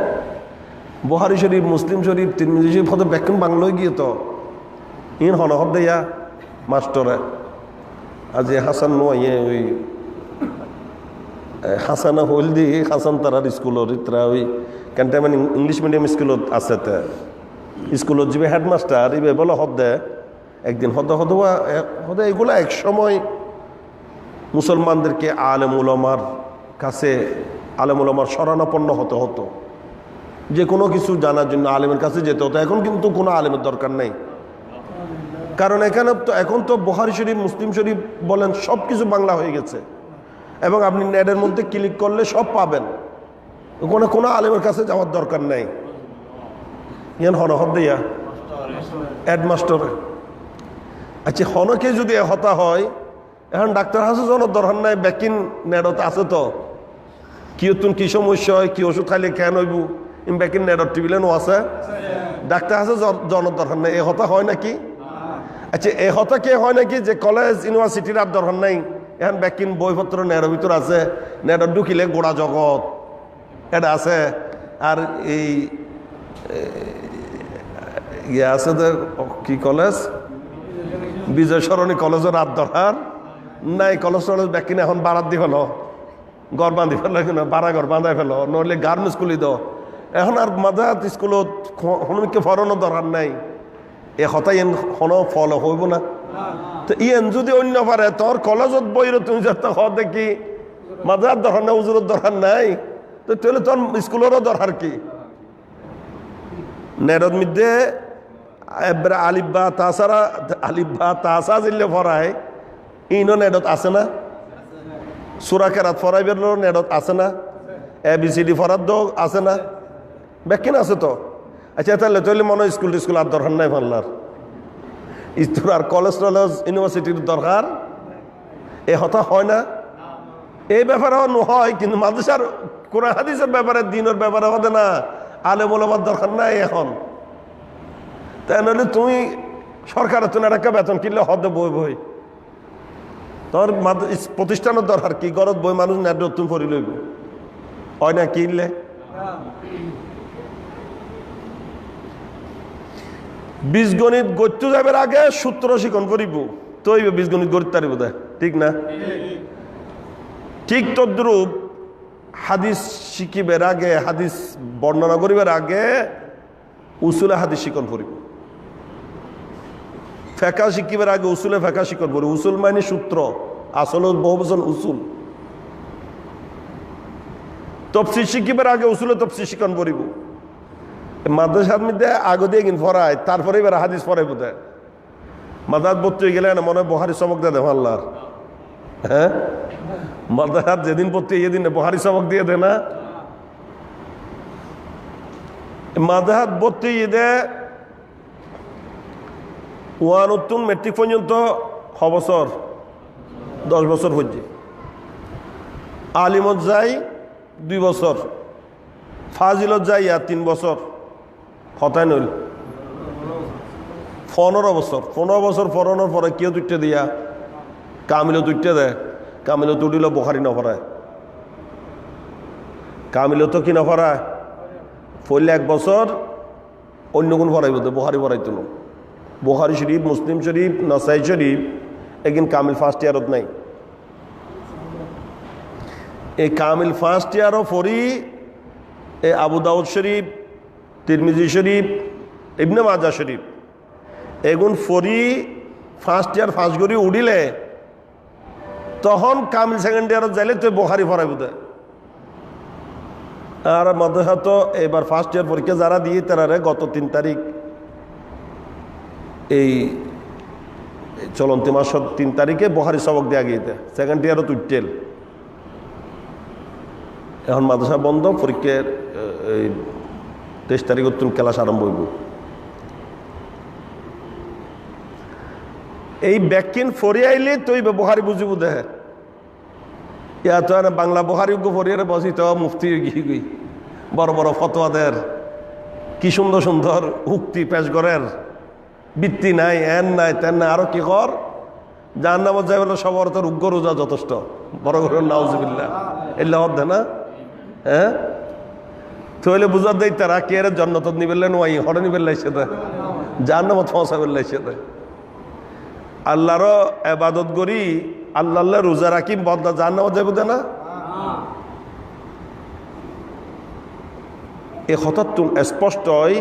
বুখারী শরীফ মুসলিম শরীফ তিরমিজি শরীফ হতে ব্যাখ্যান বাংলায় গিয়ে তো ইন হনহর দেয়া মাস্টরে আজ হাসান নয় ওই হাসান হইল দি হাসান তারার স্কুলত ইতরা ওই কেনটা মানে ইংলিশ মিডিয়াম স্কুলত আছে তে স্কুলত যে হেডমাস্টার ইবে বলে হদে একদিন হদে এগুলা এক সময় মুসলমানদেরকে আলেম উলামার কাছে আলেম উলামার শরণাপন্ন হতে হতো, যে কোনো কিছু জানার জন্য আলেমের কাছে যেতে হতো। এখন কিন্তু কোনো আলেমের দরকার নেই, কারণ এখন তো বুখারী শরীফ মুসলিম শরীফ বলেন সব কিছু বাংলা হয়ে গেছে এবং আপনি নেটের মধ্যে ক্লিক করলে সব পাবেন। ওখানে কোনো আলেমের কাছে যাওয়ার দরকার নেই। ইয়ান হনহর দিয়া হেডমাস্টার। আচ্ছা হনকে যদি হতা হয়, এখন ডাক্তার হাসে জন দরকার নাই, ব্যাকিন নেটত আছে তো কিয়তুন কি সমস্যা হয়, কি ওষুধ খাইলে কেন হইব, ব্যাকিন নেটত টিভিলেনও আছে, ডাক্তার হাসে জন দরকার নাই। এ হতা হয় নাকি? আচ্ছা এ হতা কে হয় নাকি যে কলেজ ইউনিভার্সিটির আর দরকার নাই, এখন ব্যাকিন বইপত্র নেটের ভিতর আছে, নেটত ঢুকিলে গোড়া জগৎ এটা আছে। আর এই ইয়ে আছে যে কি কলেজ বিজয় সরণী কলেজের রাত দরকার নাই, কলেজ টলেজ ব্যাকিন এখন বারাত দি ফেলো, ঘর বাঁধি ফেলো, বাড়া ঘর বাঁধাই ফেলো, নইলে গার্মেন্টস খুলি দাও। এখন আর মাদাত স্কুলত হনুমিকে ফরানোর দরকার নাই। এ হতাই এন হন ফল হইব না। তো ইয়েন যদি অন্য পারে তোর কলেজত বইর তুমি যাতে দেখি মাদার দরকার নাই, উজুরের দরকার নাই, তো তাহলে তোর স্কুলেরও দরকার কি? নেটর মধ্যে এবার আলিব্বা তাছাড়া আলিব্বা তাসা জিল্লে ফরায় ইনো নেটত আছে না, সুরা কেরাত ফরাই বেরলো নেটত আছে না, ABCD ফরাত দো আছে না, ব্যাকিন আছে তো। আচ্ছা তাহলে তাহলে মনে স্কুল টিস্কুল আর দরকার নাই ফাল্লার, স্কুল আর কলেজ টলেজ ইউনিভার্সিটির দরকার। এ হতা হয় না, এই ব্যাপারেও হয়, কিন্তু মাদ্রাসার কোরআন হাদিসের ব্যাপারে দিনের ব্যাপারে হবে না, আলেম ওলামার দরকার নাই এখন। তাই নইলে তুমি সরকারের তো একটা বেতন কিনলে হদে বই বই তোর প্রতিষ্ঠানের দরকার কি? গরত বই মানুষ নেট তুমি পড়ি লইব হয় না কিনলে। বীজগণিত গড়তে যাবার আগে সূত্র শিখন করিব তো বীজগণিত গড়তে পারিব, ঠিক না? ঠিক তদ্রূপ হাদিস শিখিবার আগে, হাদিস বর্ণনা করিবার আগে উসুলে হাদিস শিখন করিব। ফেকা শিখিবার আগে উসুলে ফেকা শিখন করিব। উসুল মানে সূত্র, আসল বহু বছর উসুল। তফসির শিখিবার আগে উসুলে তফসির শিখন করিব। মাদ্রাসার মধ্যে আগে দিয়ে কিন ফরায়, তারপরে এবার হাদিস পড়াই বোধ হয়। মাদ্রাস ভর্তি হয়ে গেলে না মনে হয় বুখারী সবক দিয়ে দেয় আল্লাহর। হ্যাঁ, মাদ্রাসার যেদিন পড়তে এদিন বুখারী সবক দিয়ে দেয় না। মাদ্রাসাত ভর্তি ঈদে ওয়ানুত্তুন মেট্রিক পর্যন্ত 6 বছর 10 বছর হচ্ছে। আলিমত যাই 2 বছর, ফাজিলত যাই 3 বছর, হতায় নইল 15 বছর। 15 বছর পড়ানোর পরে কেউ তুইটে দিয়া কামিলত তুইটে দেয়, কামিলত উঠিল বুখারী নপড়ায়, কামিলত কি নপড়ায় পড়লে 1 বছর অন্য কোন পড়াইব, বুখারী পড়াইতো না। বুখারী শরীফ, মুসলিম শরীফ, নাসাই শরীফ এগিন কামিল ফার্স্ট ইয়ারত নাই। এই কামিল ফার্স্ট ইয়ারও পড়ি এই আবু দাউদ শরীফ, তিরমিজি শরীফ, ইবনে মাজা শরীফ এগুন ফরি ফার্স্ট ইয়ার ফার্স্ট করি উঠিলে তখন কামিল সেকেন্ড ইয়ারত যাইলে তুই বুখারী পড়াইব। আর মাদ্রাসা তো এবার ফার্স্ট ইয়ার পরীক্ষা যারা দিয়ে তারা গত 3 তারিখ এই চলন্তি মাসের 3 তারিখে বুখারী সবক দেওয়া গিয়েছে, সেকেন্ড ইয়ারত উঠতেল। এখন মাদ্রাসা বন্ধ, পরীক্ষার এই 23 তারিখ তুমি ক্লাস আরম্ভ হইব। এই ব্যাকিন ফরি আইলে তুই বুখারী বুঝিব দেহে ইয়া তো বাংলা বুখারী ফরিয়ারে বসিত মুফতি গিয়ে বড় বড় ফতোয়াদের কি সুন্দর সুন্দর উক্তি পেশ করেন, বৃত্তি নাই, এন নাই, তেন নাই, আরো কি কর জাহান্নামত যাই বলে সব অর্থের উগ্র রোজা যথেষ্ট, বড় বড় নাউজুবিল্লাহ এল্লা অর্ধে না। হ্যাঁ, তাহলে বুঝার দেয় তারা কে জন্নত নিবেলেন ওয়াই হরে নিবেল্লাই সাথে জাহান্নামত পৌঁছাবেল্লাই সাথে আল্লাহরও ইবাদত করি আল্লাহ রোজা রাখি বদলা জাহান্নামত যাইব না এই হঠাৎ স্পষ্টই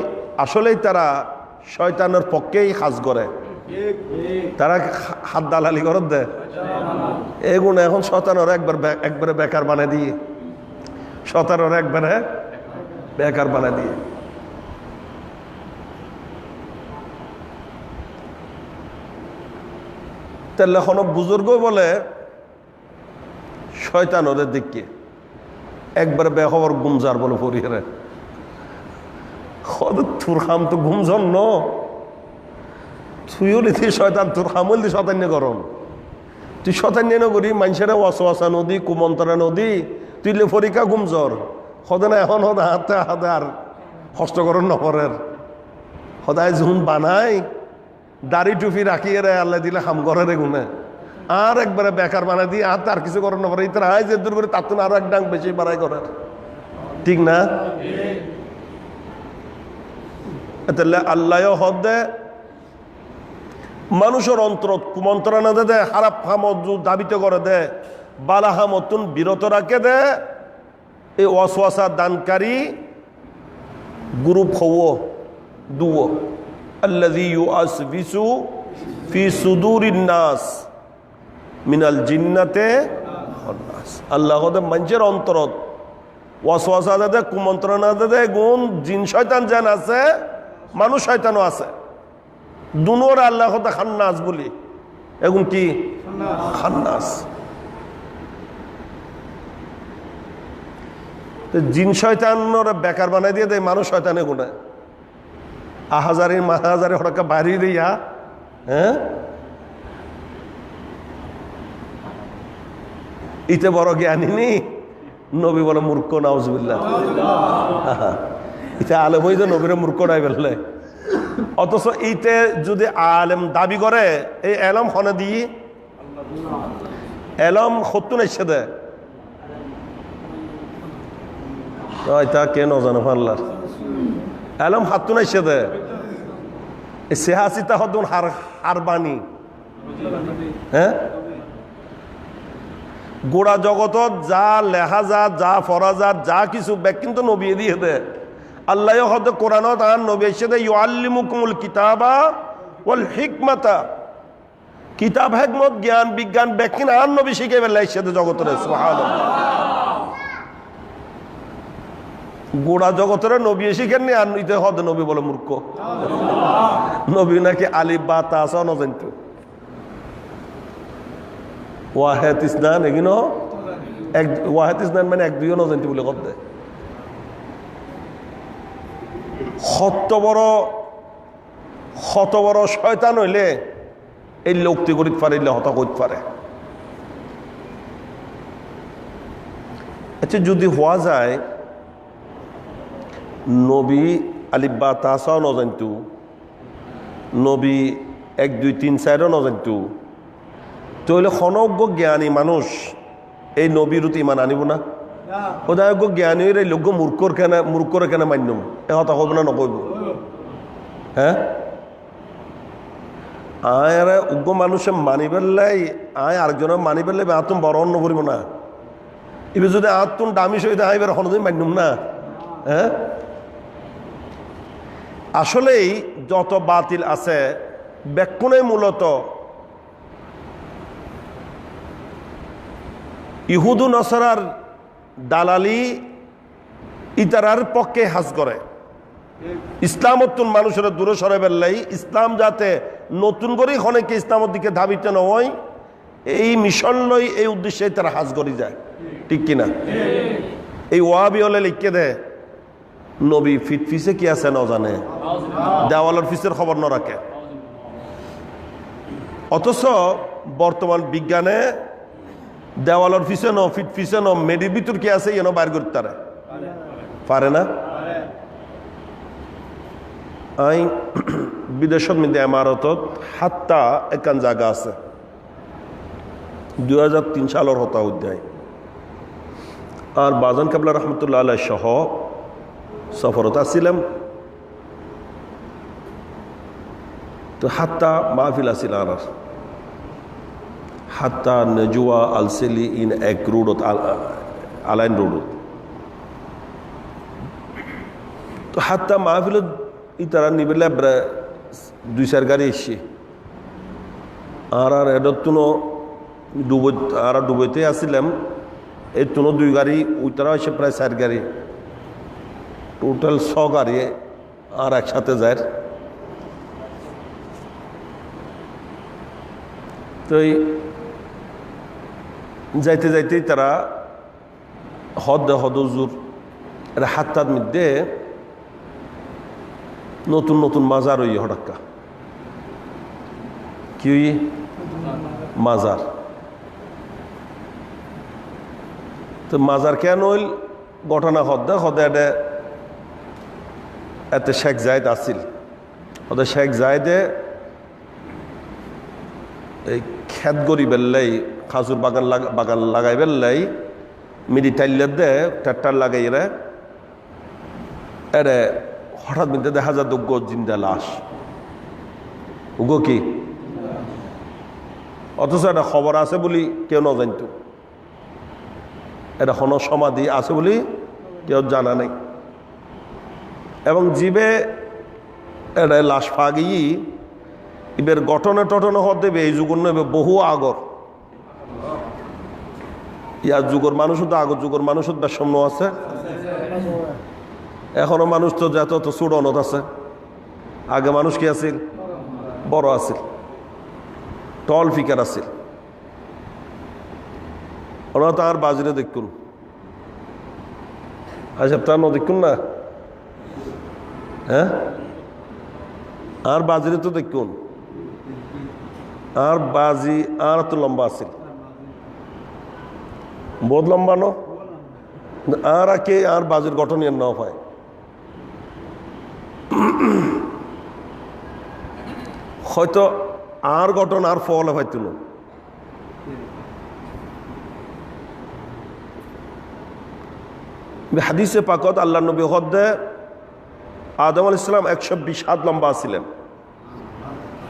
আসলেই তারা শয়তানের পক্ষেই কাজ করে তারা হাত দালালি করত দেয় এগুলো এখন শয়তানের একবারে বেকার বানায় দিয়ে শয়তানের একবারে বেকার বানায় দিয়ে তাহলে এখন বুজুর্গ বলে শয়তান ওদের দিকে একবারে বেখবর গুমজার বলে পরিহারে তোর খাম তো গুমজন ন তুইও লিখি শয়তান তোর খামল দি শতান্য গরম তুই শতান্য নগরী মানুষেরা ওয়াসওয়াসা নদী কুমন্তরা নদী তুই লে ফরিকা গুমজর সদে না এখন সদা হাতে হাতে আর হস্তকরণ নপরের সদায় জুন বানাই দাড়ি টুপি রাখিয়ে রে আল্লাহ দিলে খাম করে রে গুনে আর একবারে বেকার বানাই দিয়ে আর তার কিছু করার নপরে ইতারা হাই যে দূর করে তার তো আরো এক ডাং বেশি বাড়াই করার ঠিক না তাহলে আল্লাহ হদ দে মানুষের অন্তর কুমন্ত্রণা দে খারাপ হামত দাবিতে করে দে বালা হামতুন বিরত রাখে দে এই ওয়াসওয়াসা দানকারী গ্রুপ হও দুও আল্লাযী ইউআসবিসু ফি সুদুরিন নাস মিনাল জিন্নাতে ওয়ান নাস আল্লাহ হদ মানুষের অন্তরত ওয়াসওয়াসা দে কুমন্ত্রণা দে গুণ জিন শয়তান জান আছে মানুষ শয়তানও আছে দুনোর আল্লাহ কথা খান্নাস বলি এখন কি খান্নাস জিন শয়তানের বেকার বানাই দিয়ে দেয় মানুষ শয়তানে গুণে আহাজারি মাহাজারি হঠাৎ বাড়ি দিয়া হ্যাঁ ইতে বড় জ্ঞানী নি নবী বলে মূর্খ নাউজুবিল্লাহ ইতে আলেম হই যে নবীরে মূর্খ নাই বললে অথচ ইতে যদি আলেম দাবি করে এই এলম হনে দি এলম সত্য নাইছে দে এটা কে নজানো আল্লাহ এলম হাতু নাইছে দে সেহাসিতা হদুন হার বাণী হ্যাঁ গোড়া জগতত যা লেখা যা যা ফরা যা কিছু ব্যাগ কিন্তু নবী দিয়ে দে আল্লাহ হদ কোরআনত আর নবী এসে দে ইউআল্লিমুকুমুল কিতাবা ওয়াল হিকমাতা কিতাব হিকমত জ্ঞান বিজ্ঞান ব্যাকিন আর নবী শিখে বেলা এসে দে জগতের সুবহানাল্লাহ গোড়া জগতের নবী শিখেননি আর নিতে হদ নবী বলে মূর্খ নবী নাকি আলিফ বা তা সহ নজানতো ওয়াহেদ ইসনান এগুলো এক ওয়াহেদ ইসনান মানে এক দুইও নজানতো বলে কব দেয় শত বড় শয়তান হইলে এই লোকটি করিতে পারে হতা করতে পারে আচ্ছা যদি হওয়া যায় নবী আলিফ বা তাসাও নজানতো নবী 1 2 3 4ও নজানতো তাহলে সমগ্র জ্ঞানী মানুষ এই নবীর প্রতি ইমান আনিব না সদায়জ্ঞ জ্ঞানী এই লোক মূর্খর কেন মান্যম এ কথা কব না নকব হ্যাঁ আয় আর উগ্র মানুষে মানি পেলাই আয় আরেকজনের মানি পেলে আতুম বড় অন্য করিব না এবার যদি আতুম দামি সহিত আইবার হনদিন মান্যম না হ্যাঁ আসলেই যত বাতিল আছে ব্যাকুণে মূলত ইহুদু নসরার দালালি ইতারার পক্ষে হাজ করে ইসলামতুন মানুষের দূরে সরে বেললাই ইসলাম যাতে নতুন করে অনেকে ইসলামের দিকে ধাবিত নয় এই মিশন লই এই উদ্দেশ্যে তারা হাজ করে যায় ঠিক কিনা এই ওয়াবি হলে লিখে দেয় নবী ফিট ফিসে কি আছে না জানে দেওয়ালের ফিসের খবর না রাখে অথচ বর্তমান বিজ্ঞানে দেওয়ালের ফিসে ন ফিট ফিসে ন মেডির ভিতর কি আছে এনে বাইর করতে পারে না আই বিদেশত মধ্যে ইমারতত হাত্তা একান জায়গা আছে 2003 সালের হতা অধ্যায় আর বাজান কাবলা রহমতুল্লাহ আলাইহি সহ সফরত আসছিলাম, তো হাত্তা মাহফিল আসিল আর হাত্তা নেজুয়া আলসেলি ইন এক রোডত আলাইন রোডত, তো হাত্তা মাহফিলত ইতারা নিবেলে দুই চার গাড়ি এসছে আর এডত তুনো ডুবইতে আসছিলাম, এই তুনো দুই গাড়ি ওইতারা এসে প্রায় 4 গাড়ি, টোটাল 6 গাড়ি আর একসাথে যায়। তো যাইতে যাইতেই তারা হদজুর হাত্তার মধ্যে নতুন নতুন মাজার ওই হঠাক্কা কি মাজার, তো মাজার কেন হইল ঘটনা হদে এতে শেখ জায়েদ আসিল, ওদের শেখ জায়েদে এই খেত গড়ি বেললাই খাজুর বাগান লাগাই বেললাই মিডি টাইলের দে ট্রাক্টর লাগাই এরে হঠাৎ মধ্যে দেখা যায় দুগ্গ জিন্দা লাশ, উগো কি অথচ এটা খবর আছে বলি কেউ না জানত, এটা কোনো সমাধি আছে বলি কেউ জানা নাই, এবং জীবে এটা লাশ পা গিয়ে এবার গঠনে টটনে হত দেবে এই যুগর নেবে বহু আগর, ইয়ার যুগর মানুষ তো আগর যুগর মানুষ বেশম্য আছে, এখনো মানুষ তো যত তো চূড়নত আছে, আগে মানুষ কি আছিল বড় আছিল, টল ফিকার আছিল, ওরা তার বাজিরে দেখুন আচ্ছা তার ন দেখুন না, হ্যাঁ আর বাজিরে তো দেখুন আর বাজি আর তো লম্বা আছিল, বহুত লম্বা ন আর কে আর বাজির গঠন ন হয়, হয়তো আর গঠন আর ফল হয়তো না, হাদিসে পাকত আল্লাহ নবী হদ্দে আদম আলাইহিস সালাম 120 হাত লম্বা ছিলেন,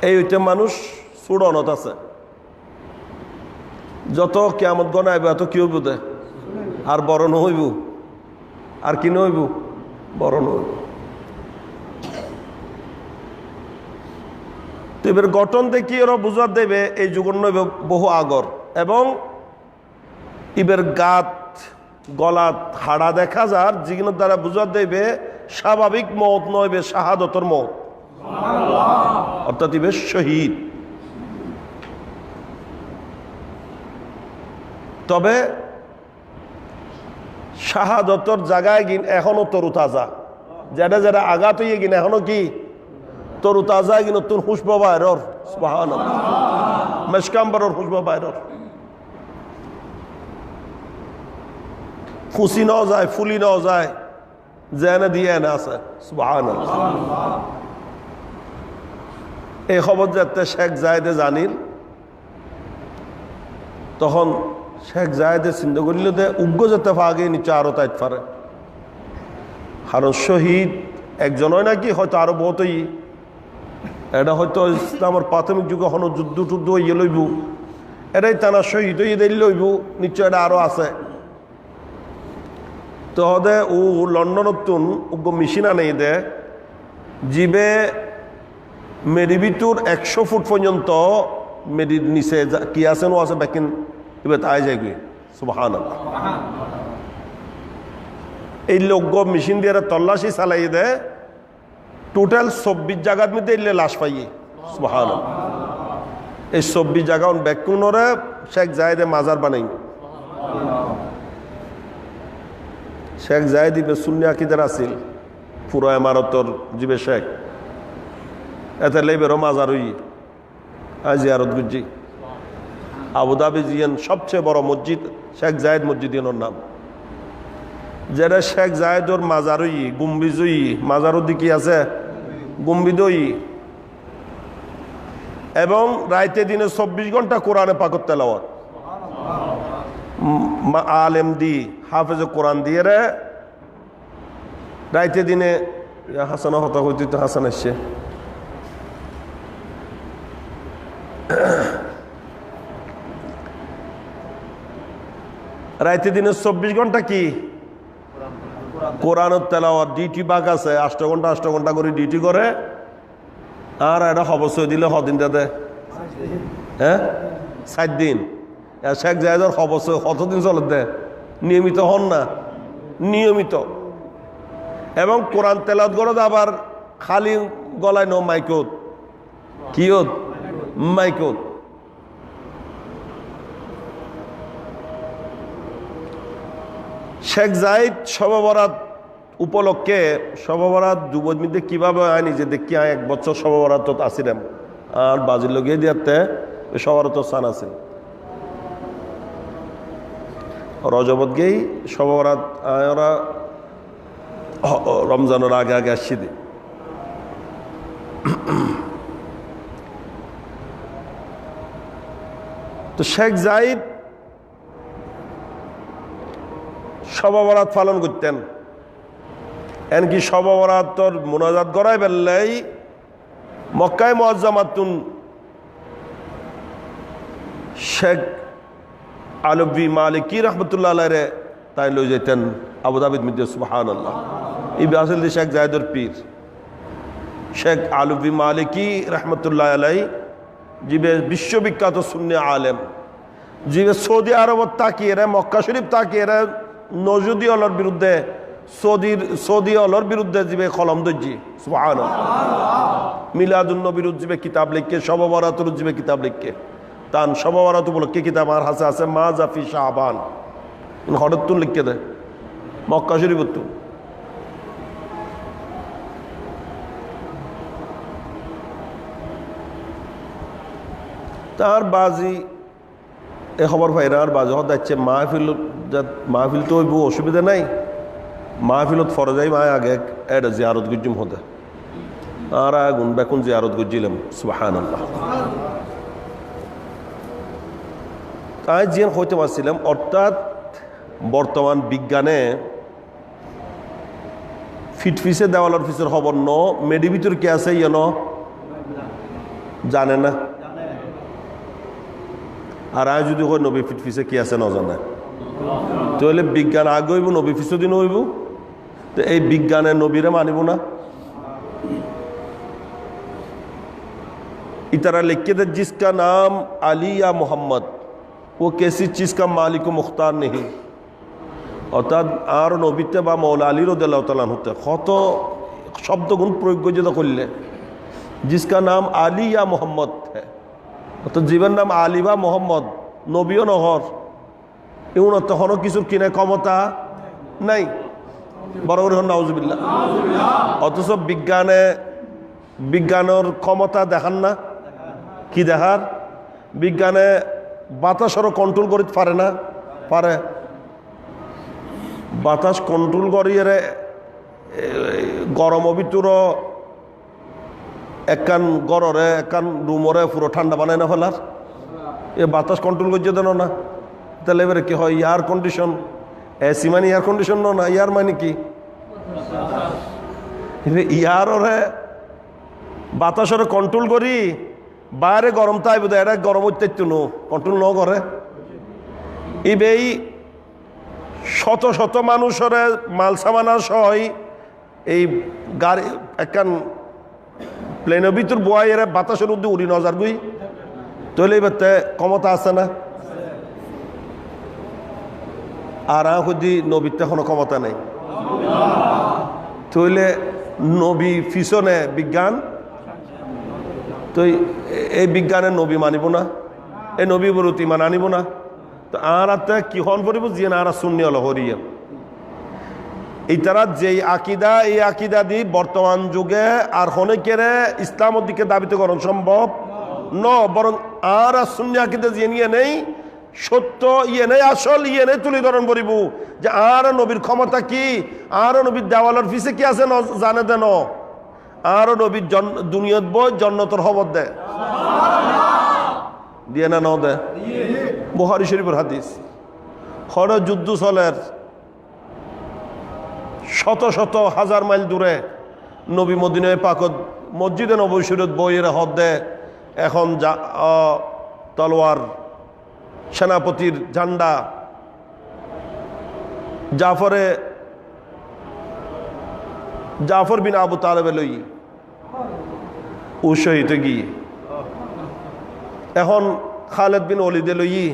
এই ওইটা মানুষ চূড়নত আছে, যত কিয়ামত গনাইব এত কি হইব দে আর বড় নহইব, আর কি নহইব বড় নহইব, তো এবার গঠন দেখি ওরা বুঝার দেবে এই যুগর নইবে বহু আগর, এবং এবার গাত গলাত হাড়া দেখা যার যেগুলোর দ্বারা বুঝার দেবে স্বাভাবিক মত নইবে শাহাদতর মত, অর্থাৎ ইবে শহীদ, তবে শাহাদতর জায়গায় গিন এখনো তরু তাজা, যেটা যেটা আঘাত হইয়ে গিন এখনো কি তরু তাজা গিয়ে নতুন খুশব বাইরর সুবহানাল্লাহ মেশকাম্বরর খুশব বাইরর, ফুসি নাও যায় ফুলি নাও যায় যেন দিয়ে এনে আছে সুবহানাল্লাহ। এই খবর যাতে শেখ জায়েদে জানিল, তখন শেখ জায়েদে চিন্তা করিল যে উগ্র যেতে পাগে নিচে আরো তাইত পারে, কারণ শহীদ একজনই নাকি হয়তো আরো বহুতই, এটা হয়তো ইসলামের প্রাথমিক যুগে হন যুদ্ধ টুদ্ধ ইয়ে লইব, এটাই টানা শহীদ হয়ে দিল লইব নিশ্চয় এটা আরো আছে, তো হদে ও লন্ডনতুন উগ্র মেশিন আনেই দে জিবে মেরি ভিতর 100 ফুট পর্যন্ত মেরির নিচে কি আছে নো আছে ব্যাকিন এবার তাই যায় গিয়ে সুবহানাল্লাহ, এই লোক মেশিন দিয়ে তল্লাশি চালাই দেয়, টোটাল 24 জায়গার মধ্যে এলে লাশ পাইয়ে সুবহানাল্লাহ, এই 24 জায়গা ব্যাকুনরে শেখ জায়েদে মাজার বানাই, শেখ জায়েদ ইবনে সুন্নি আকীদার আছিল পুরো ইমারতর জিবে শেখ, এতে লেবেরও মাজার হই আজ জিয়ারত গুজি, আবুধাবি জিয়ান সবচেয়ে বড় মসজিদ শেখ জায়েদ মসজিদ এর নাম, যেটা শেখ জায়েদর মাজার হই গুম্বিজ হই মাজারও দিকে আছে গুম্বিদ হই, এবং রাইতে দিনে 24 ঘন্টা কোরআনে পাকত তেলাওয়াত, আলেম দি হাফেজ কোরআন দিয়ে রে রাইতে দিনে হাসানা হতা হইতে তো হাসান আসছে রাইতে দিনে 24 ঘন্টা কি কোরআন তেলাওয়াত ডিউটি বাক আছে 8 ঘন্টা করে ডিউটি করে আর এটা অবশ্যই দিলে হদিন দাদা হ্যাঁ 7 দিন শেখ জায়দার অবশ্যই কতদিন চলে দেয় নিয়মিত হন না নিয়মিত এবং কোরআন তেলাওয়াত করে আবার খালি গলায় নো মাইকত কি মাইকত শেখ জাহিদ শবে বরাত উপলক্ষে শবে বরাত যুবক মিলে কিভাবে হয় নিজে দেখি 1 বছর শবে বরাত আসিলাম আর বাজির লগে দিয়াতে সবার তো স্থান আছে রজবত গেই শবে বরাত ওরা রমজানের আগে আগে আসছি দি তো শেখ জাহিদ শবে বরাত পালন করতেন এমনকি শবে বরাতর মুনাজাত করাই বেললেই মক্কায় মুআজ্জামাতুন শেখ আলভী মালিকি রহমতুল্লাহ আলাইহি তাই লই যেতেন আবুধাবির মধ্যে সুবহানাল্লাহ এই আসল শেখ জাহিদের পীর শেখ আলভী মালিকি রহমতুল্লাহ আলাইহি যিনি বিশ্ববিখ্যাত সুন্নি আলেম যিনি সৌদি আরবত তাকিয়ে মক্কা শরীফ তাকিয়ে নজুদি অলর বিরুদ্ধে সৌদি অলর বিরুদ্ধে যিনি কলম দর্জি সুবহানাল্লাহ মিলাদুন নবীর উজ্জিবে কিতাব লিখে শবে বরাতের উজ্জিবে কিতাব লিখে তান শবে বরাত উপলক্ষে কিতাব আর হাসে আছে মা জাফি শাবান হঠাৎ তুন লিখে দেয় মক্কা শরীফ তো তার বাজি এ খবর ভাইরা আর বাজি হত যাচ্ছে মাহফিল তো ওইব অসুবিধা নাই মাহফিলত ফরজাই মায় আগে এটা জিয়ারত গুজিম হতে আর আগুন বেকুন জিয়ারত গুজিলাম সুবহানাল্লাহ তাই জিয়ান হইতে পারছিলাম অর্থাৎ বর্তমান বিজ্ঞানে ফিটফিসে দেওয়ালার ফিসের খবর ন মেডি ভিতর কে আছে ইয়ে জানে না আর আয় যদি হয় নবী ফিটফিসে কি আছে ন জানে তাহলে বিজ্ঞান আগে হইব নবী ফিসও দিন হইব তো এই বিজ্ঞানের নবীরে মানিব না इतरा लिखे थे जिसका नाम अली या मोहम्मद वो कैसी चीज़ का मालिक मुख्तार नहीं অর্থাৎ আর নবীতে বা মৌলা আলী রাদিয়াল্লাহু তাআলা হতে কত শব্দগুণ প্রয়োগ যেটা করলে जिसका नाम আলী या মোহাম্মদ অর্থাৎ জীবন নাম আলী বা মোহাম্মদ নবীও নহর এমন তখনও কিছুর কিনে ক্ষমতা নাই বড় করে নাউজুবিল্লাহ অথচ বিজ্ঞানের ক্ষমতা দেখান না কি দেখার বিজ্ঞানে বাতাসেরও কন্ট্রোল করতে পারে না পারে বাতাস কন্ট্রোল করিয়ে গরম ভিতর একান গড়রে একান রুমরে পুরো ঠান্ডা বানায় না ফেলার এ বাতাস কন্ট্রোল করছে দেন না তাহলে এবারে কি হয় এয়ার কন্ডিশন এসি মানে এয়ার কন্ডিশন না ইয়ার মানে কি ইয়ারে বাতাসরে কন্ট্রোল করি বাইরে গরম তাই বোধ এটা গরম হচ্ছে নো কন্ট্রোল ন করে এই শত শত মানুষের মাল সামানা সহ এই গাড়ি একখান প্লেনের ভিতর বয় এরা বাতাসের মধ্যে উড়ি নজার গুই তাহলে এবার ক্ষমতা আছে না আর যদি নবীর কোনো ক্ষমতা নেই তাহলে নবী পিছনে বিজ্ঞান তো এই বিজ্ঞানের নবী মানিব না এই নবী বরতি মান আনিব না তো আর কি হন পড়ব যে না আর শূন্য হল হরিয়া এই তারা যেই আকিদা এই আকিদা দি বর্তমান যুগে আর অনেকেরে ইসলামের দিকে দাবিত করা সম্ভব ন বরং আর শূন্য আকিদা যে নিয়ে নেই সত্য ইয়ে নেই আসল ইয়ে নেই তুলি ধরন করিব যে আর নবীর ক্ষমতা কি আর নবীর দেওয়ালের পিছে কি আছে জানে দেন আর নবীর দুনিয়াত বই জন্নতর খবর দেয় দিয়ে না ন দে বুখারী শরীফের হাদিস হর যুদ্ধ চলের শত শত হাজার মাইল দূরে নবী মদিনায় পাকত মসজিদে নববী শরীফ বইয়ের হদ্দে এখন তলোয়ার সেনাপতির ঝান্ডা জাফর বিন আবু তালেবে লই উৎসাহিত গিয়ে এখন খালেদ বিন ওলিদে লই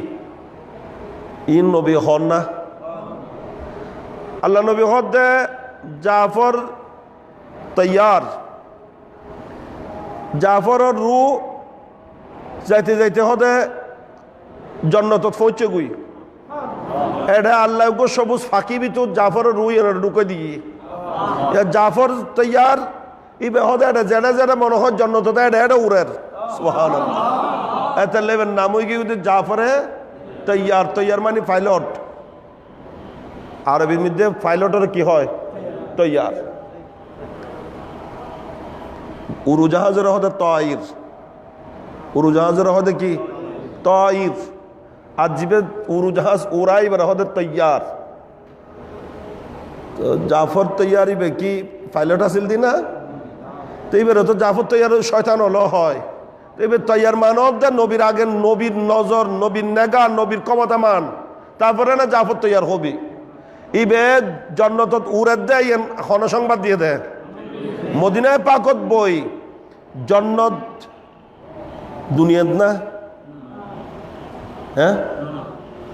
ইন নবী হন না আল্লাহ নবী হদ্দে জাফর তৈয়ার জাফরের রু যাইতে যাইতে হদে জন্নত পৌঁছে গুই এটা আল্লাহ গো সবুজ ফাঁকি ভিতর জাফরের রুই ঢুকে দিয়ে জাফর তৈয়ার ইবে হদে এটা যেটা যেটা মনে হয় জন্নত এটা এটা উড়ের সুবহানাল্লাহ এত লেবেন নাম হয়ে গিয়ে জাফরে তৈয়ার তৈয়ার মানে পাইলট আরবির মধ্যে পাইলটের কি হয় তৈয়ার উড়োজাহাজের হদে তয়ির উড়োজাহাজের হদে কি তয়ির আর জিবে উড়োজাহাজ উড়াইবার হদে তৈয়ার জাফর তৈয়ার ইবে কি পাইলট আসিল দি না তো এবার তো জাফর তৈয়ার শয়তান হলো হয় তো এবার তৈয়ার মানব দে নবীর আগে নবীর নজর নবীর নেগা নবীর ক্ষমতা মান তারপরে না জাফর তৈয়ার হবি ইবে জন্নত উড়ে দেয় সংবাদ দিয়ে দেয় মদিনায় পাকত বই জন্নত দুনিয়াত না হ্যাঁ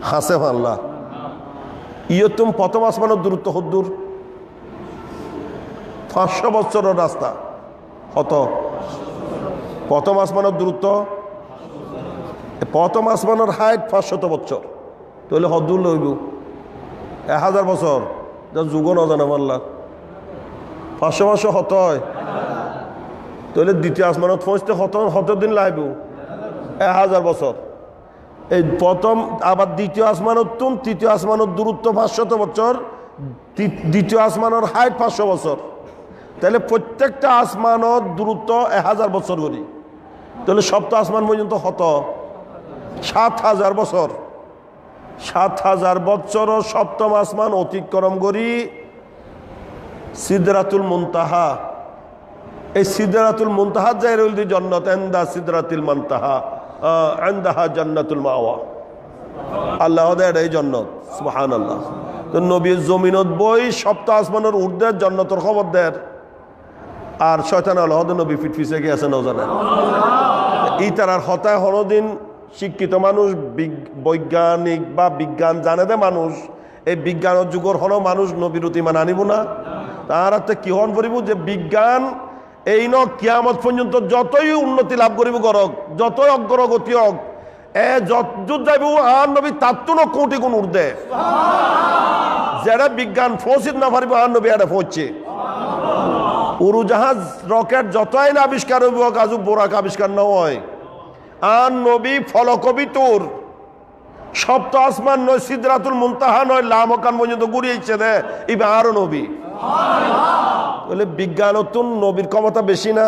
হাসে আল্লাহ ইয়তুম প্রথম আসমানের দূরত্ব হদ্দূর 500 বছরের রাস্তা কত প্রথম আসমানের দূরত্ব প্রথম আসমানের হাইট 500 বছর তাহলে হদ্দূর লইব 1000 বছর যা যুগ না জানে আল্লাহ 500 হত হয় তাহলে দ্বিতীয় আসমানত পৌঁছতে হত দিন লাগব 1000 বছর এই প্রথম আবার দ্বিতীয় আসমানত তৃতীয় আসমানত দূরত্ব 500 বছর দ্বিতীয় আসমানের হাইট 500 বছর তাহলে প্রত্যেকটা আসমানত দূরত্ব 1000 বছর করি তাহলে সপ্তাহ আসমান পর্যন্ত হত 7000 বছর 7000 বছর সপ্তম আসমান অতিক্রম করি সিদরাতুল মুনতাহা এই সিদরাতুল মুনতাহা যাই রইল জান্নাত ইনদা সিদরাতুল মুনতাহা ইনদাহা জান্নাতুল মাওয়া আল্লাহ দেয় এই জান্নাত সুবহানাল্লাহ তো নবীর জমিনত বই সপ্তাহ আসমানের ঊর্ধ্বে জান্নাতের খবর দেয় আর শয়তান আল্লাহ নবী ফিটফিসে গিয়েছে না জানেন এই তার হতায় হরদিন শিক্ষিত মানুষ বৈজ্ঞানিক বা বিজ্ঞান জানে দে মানুষ এই বিজ্ঞানের যুগর হলো মানুষ নবীর ইমান আনিব না তার কি হন করিব যে বিজ্ঞান এই ন কিয়ামত পর্যন্ত যতই উন্নতি লাভ করিব করক যতই অগ্রগতি হোক যত যাইব আর নবী তার তো কোটি গুণ উর্ধে যারা বিজ্ঞান পৌঁছিত না পারিব আর নবী এটা পৌঁছছে উড়োজাহাজ রকেট যতই না আবিষ্কার হইব কাজু বোরাক আবিষ্কার না হয় আর নবী ফলকবিতুর সপ্ত আসমান নয় সিদরাতুল মুনতাহা নয় লামকান পর্যন্ত ঘুরিয়েছে রে ইবে আরো নবী বলে বিজ্ঞানতুন নবীর ক্ষমতা বেশি না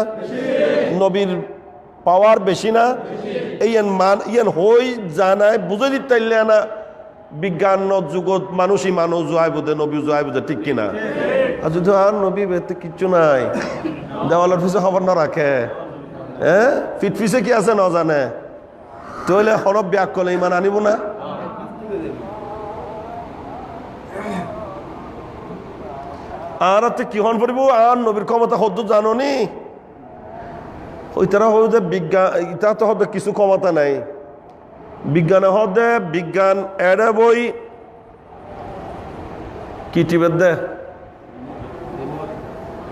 নবীর পাওয়ার বেশি না ইয়ান হই জানায় বুঝে দিতে না বিজ্ঞান যুগত মানুষই মানুষ জয় বোধে নবী জয় বোধে ঠিক কিনা আর যদি আর নবী বেতে কিচ্ছু নাই দেওয়ালের পিছে খবর না রাখে হ্যাঁ ফিটফিসে কি আছে না জানে তাহলে হরফ ব্যাগ করলে ইমান আনিব না আর কি হন পড়ব আর নবীর ক্ষমতা হদ্দু জানো নি ওই তারা হতে বিজ্ঞান ইটা তো হতে কিছু ক্ষমতা নাই বিজ্ঞানে হতে বিজ্ঞান এড়ে বই কি টিভি দে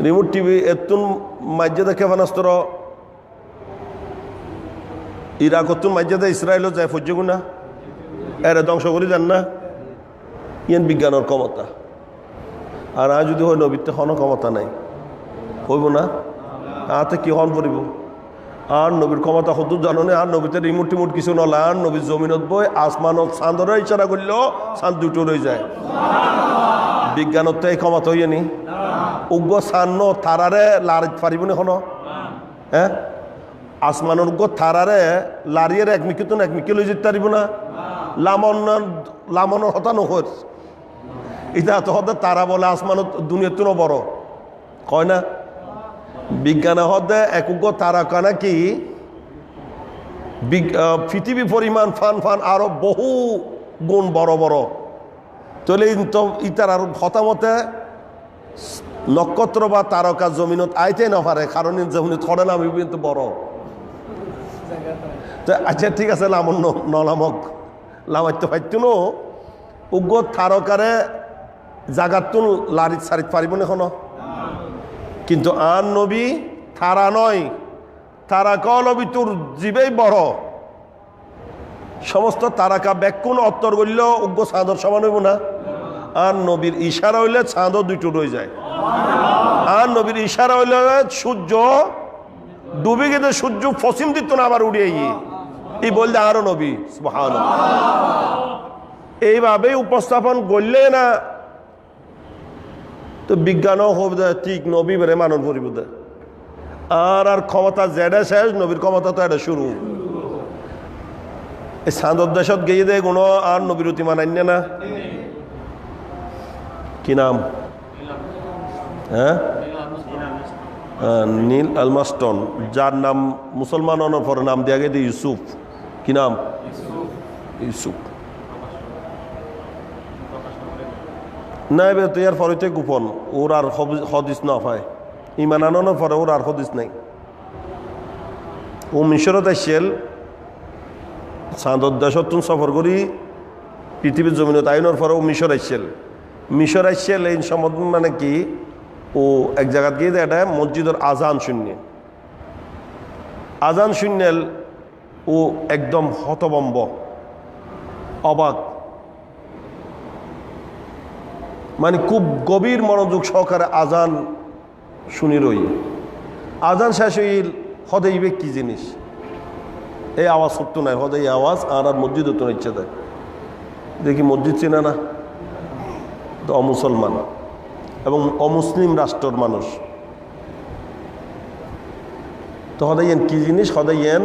রিমোট টিভি এতুন মাঝে দেখে ফানাস্তর ইরাকতুন মাঝে দে ইসরায়েলও যায় ফজ্জগু না এরা ধ্বংস করি যান না ইয়ান বিজ্ঞানের ক্ষমতা আর আজ যদি হয় নবীতে কোনো ক্ষমতা নাই হইব না আতে কি হন পড়িব আর নবীর ক্ষমতা হতো জানো না আর নবীতে রিমোট টিমোট কিছু নলা আর নবীর জমিনত বই আসমানত চাঁদরে ইশারা করলেও চাঁদ দুটো রয়ে যায় বিজ্ঞানত এই ক্ষমতা হইয়ে নি উগ্র চান্ন তারারে লারিত পারিব না কোনো হ্যাঁ আসমানের উগ্র তারারে লারিয়ে এক মিকি তো এক মিকি লই যেতে পারিব না লামনের হতা নহর এটা তো হতে তারা বলে আসমান দুনিয়ার তুনো বড় কয় না বিজ্ঞানে হতে একুগ্য তারকা নাকি পৃথিবী পরিমাণ ফান ফান আরো বহু গুণ বড় বড় তাহলে ইতার আর হতামতে নক্ষত্র বা তারকা জমিনত আইতে না পারে কারণ জমিনত খড়ে নামি কিন্তু বড় আচ্ছা ঠিক আছে লামন নলামক লামাইতে পাইতুন উগ্র তারকারে জাগাতুন লারিত সারিত পারিব না এখনো কিন্তু আন নবী তারা নয় তারাকা নবী তোর জীবেই বড় সমস্ত তারাকা ব্যাকুণ অত্তর করলেও উগ্র চাঁদর সমান হইব না আর নবীর ইশারা হইলে চাঁদও দুইটো রয়ে যায় আর নবীর ইশারা হইলে সূর্য ডুবে গেলে সূর্য পশ্চিম দিত না আবার উড়িয়ে এই বললে আরো নবী সুবহানাল্লাহ এইভাবে উপস্থাপন করলে না তো বিজ্ঞানও হবে ঠিক নবী বেড়ে মানন করিব আর ক্ষমতা যেটা শেষ নবীর ক্ষমতা তো এটা শুরু এই চাঁদর দেশত গিয়ে দেয় কোনো আর নবীর অতি মানান্য না কি নাম হ্যাঁ নীল আলমাস্টন যার নাম মুসলমান হওয়ার পরে নাম দেওয়া গেছে ইউসুফ কি নাম ইউসুফ না এবার তুই আর পরে গোপন ওর আর হদিস না পায় ইমান আনানোর পরে ওর আর হদিস নাই ও মিশরত আসছিল চাঁদর দেশত সফর করি পৃথিবীর জমিনত আইনের পরে ও মিশর আসছিল এই সম্বন্ধ মানে কি ও এক জায়গাত গিয়ে এটা মসজিদের আজান শুনল ও একদম হতবম্ব অবাক মানে খুব গভীর মনোযোগ সহকারে আজান শুনি রই আজান শেষ হইল হদেইবে কি জিনিস এই আওয়াজ সত্য নাই হদে এই আওয়াজ আর মসজিদ তো ইচ্ছে দেয় দেখি মসজিদ চেনা না তো অমুসলমান এবং অমুসলিম রাষ্ট্রের মানুষ তো হদাইয়েন কি জিনিস হদাইয়েন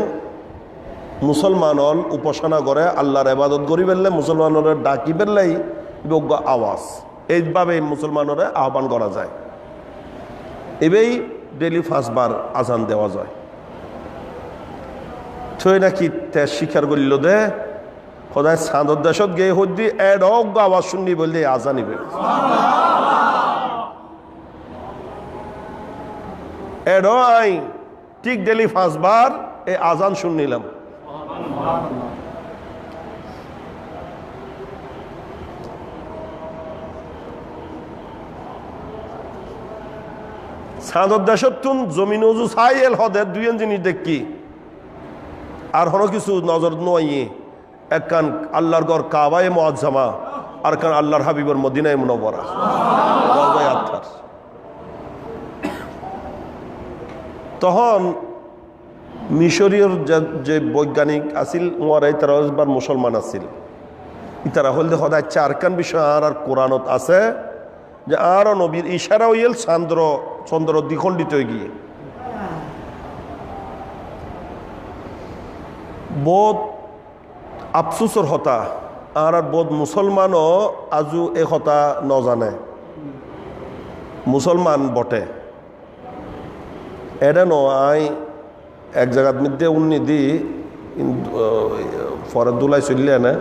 মুসলমানল উপাসনা করে আল্লাহর ইবাদত করি ফেললে মুসলমানরা ডাকি ফেললেই যোগ্য আওয়াজ এইভাবে মুসলমানরা আহ্বান করা যায় এবেই ডেলি 5 বার আজান দেওয়া যায় থই নাকি তে স্বীকার করিল দে সদায় চাঁদর দেশত গিয়ে হদ্দি এড আওয়াজ শুনি বললে আজান নিবে এড আই ঠিক ডেলি 5 বার এই আজান শুনিলাম চাঁদর দেশত তুন জমিন উজু চাইল হদে দুই জিনিস দেখি আর হনো কিছু নজর নয় এক কান আল্লাহর গড় কাবায়ে মুআজ্জামা আর কান আল্লাহর হাবিবর মদিনায়ে মুনাওয়ারা তখন মিশরীয় যে বৈজ্ঞানিক আছিল ওরাই তারা মুসলমান আছিল ইতারা হল সদায় চারকান বিষয় আর কোরআনত আছে যে আরো নবীর ইশারা হইল চন্দ্র দ্বিখণ্ডিত হয়ে গিয়ে বোধ আফসুসর হতা আর বোধ মুসলমানও আজও এ হতা নজানে মুসলমান বটে এটা নয় এক জায়গার মধ্যে উন্নি দি ফরাদ দুলাই চললে না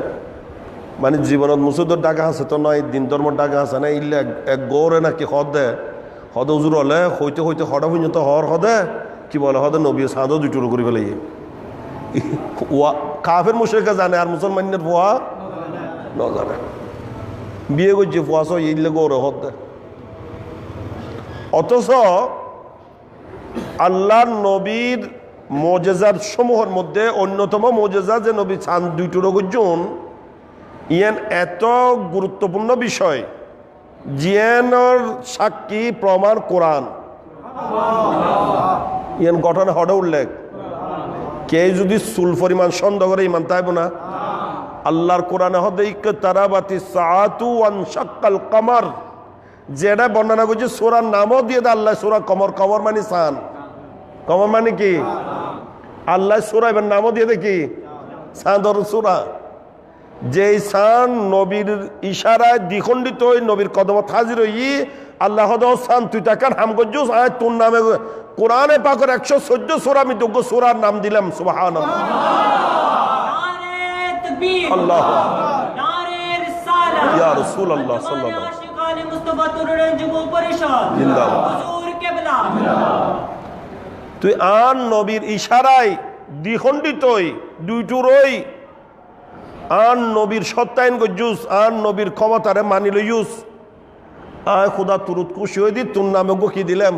মানে জীবনত মুসুদর ডাকা আছে তো নয় দিন ধর্মর ডাকা আছে না ইল্লে এক গৌরে নাকি হদে উজুর হলে হইতে হইতে হঠাৎ পর্যন্ত হর হদে কি বলে হদে নবী সাঁদও দুটো করে ফেলে কাফের মুশরিকা জানে আর মুসলমানের ফুয়া ন জানে বিয়ে করছে ফুয়াছ ইল্লে গৌরে হদে অথচ আল্লাহর নবীর মোজেজার সমূহের মধ্যে অন্যতম মোজেজা যে নবী চাঁদ দুইটো গর্জন ইয়ান এত গুরুত্বপূর্ণ বিষয় জিয়ানোর সাক্ষী প্রমাণ কোরআন ইয়ান ঘটনা হডে উল্লেখ কে যদি চুল পরিমাণ সন্দেহ করে ইমান তাইব না আল্লাহর কোরআনে হদে ইকতারাবাতি সাআতু ওয়ানশাক্কাল কমর যেটা বর্ণনা করছে সূরার নামও দিয়ে দেয় আল্লাহ সূরা কমর কমর মানে চাঁদ কমর মানে কি আল্লাহ সূরা এবার নামও দিয়ে দেয় কি চাঁদর সূরা যেই সান নবীর ইশারায় দ্বিখণ্ডিত হই নবীর কদমত হাজির হই আল্লাহ সান তুই তাকান হামগজ্জুস আয় তোর নামে কোরআনে পাকের 114 সূরা আমি যোগ্য সূরার নাম দিলাম সুবহানাল্লাহ। নারে তাকবীর, আল্লাহু নারে রিসালাত, ইয়া রাসূলুল্লাহ সাল্লাল্লাহু আলাইহি আশিকানে মুস্তাফা তরুণ যুব পরিষদ জিন্দাবাদ। হুজুর কিবলা। তুই আন নবীর ইশারায় দ্বিখণ্ডিত হই দুইটুরই আন নবীর সত্যায়ন গজ্জুস আন নবীর ক্ষমতারে মানি লইউস আয় খুদা তুরুত খুশি হয়ে দি তোর নামে কি দিলাম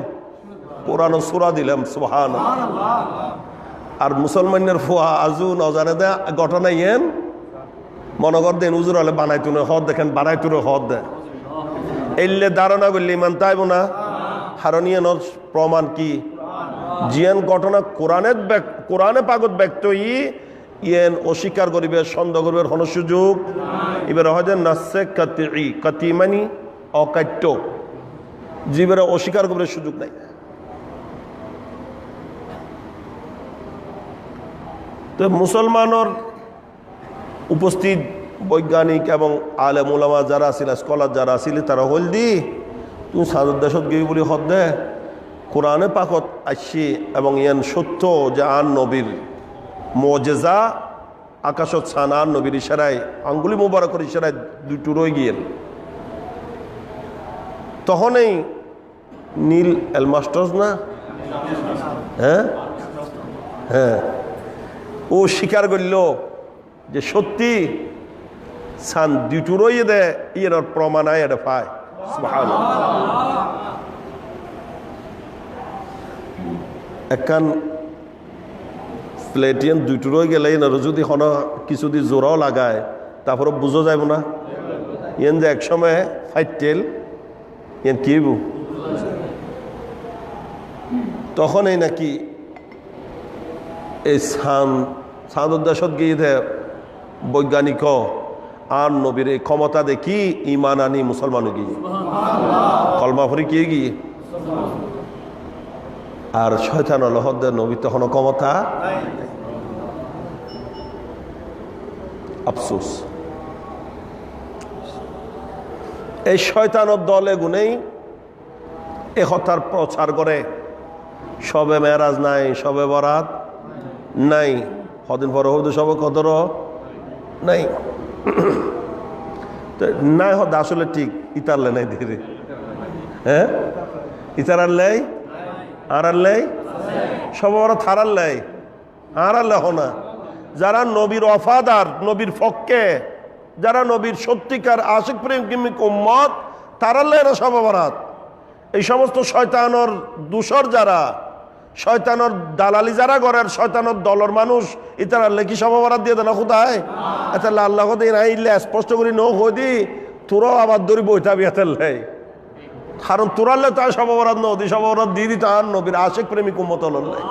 কোরআন সূরা দিলাম সুবহানাল্লাহ। আর মুসলমানের ফুয়া আজু নজারে দে ঘটনা ইয়েন মনগর দেন উজুর হলে বানাই তুনে হদ দেখেন বানাই তুলে হদ দে এলে ধারণা করলে ইমান তাইব না হারণীয় প্রমাণ কি জিয়ান ঘটনা কোরআনে পাগত ব্যক্ত ইয়েন অস্বীকার করিবে সন্দেহ করিবে হন সুযোগ এবার হজে নাসে কাতি মানি অকাট্য জীবের অস্বীকার করিবে সুযোগ নাই। তো মুসলমানের উপস্থিত বৈজ্ঞানিক এবং আলেম ওলামা যারা আছিল স্কলার যারা আছিল তারা হল দি তুমি সাজত দেশত গিয়ে বলি হদ দে কোরআনে পাকত আসছি এবং ইয়ান সত্য যে আন নবীর মজেজা আকাশত ছান আন নবীর ইশারায় আঙ্গুলি মুবারকের ইশারায় দুটো রয়ে গিয়েন তখনই নীল এলমাস্টার্স না হ্যাঁ হ্যাঁ ও স্বীকার করল যে সত্যি সান দুটো রয়ে দে ইয়ের প্রমাণ আয় এটা পায় একখান প্লেটিয়ান দুটো রয়ে গেলে না যদি হন কিছু দি জোরাও লাগায় তারপরে বুঝো যাইব না ইয়েন যে একসময় ফাইটেল ইয়েন কি তখনই নাকি এই সাঁদর দেশত গিয়ে দে বৈজ্ঞানিক আর নবীর এই ক্ষমতা দেখি ইমান আনি মুসলমান গিয়ে কলমা ফরি কি গিয়ে আর শয়তান লহদের নবী তখন ক্ষমতা আফসোস এই শয়তানের দলে গুনেই এ কথার প্রচার করে সবে মেরাজ নাই সবে বরাত নাই কদিন পরে হতে সবে কদর নাই নাই হদ আসলে ঠিক ইতারলে নাই ধীরে হ্যাঁ ইতার আনলেই আর আনলেই সবে বরাত হার আনলেই আর আনলে হনা যারা নবীর ওয়াফাদার নবীর পক্ষে যারা নবীর সত্যিকার আশিক প্রেমিক উম্মত তারাল্লে না সবে বরাত এই সমস্ত শয়তানর দূষর যারা শয়তানর দালালি যারা ঘরের শয়তানর দলর মানুষ ইতার আল্লাহ কি সবে বরাত দিয়ে দেনা কোথায় আচ্ছা আল্লাহ দিন আইলে স্পষ্ট করি ন হদি তোরাও আবার দড়ি বইটা বিয়াতেল্লাই কারণ তোরাল্লে তাই সবে বরাত নদী সবে বরাত দিয়ে দিত আর নবীর আশিক প্রেমিক উম্মত হল্লাই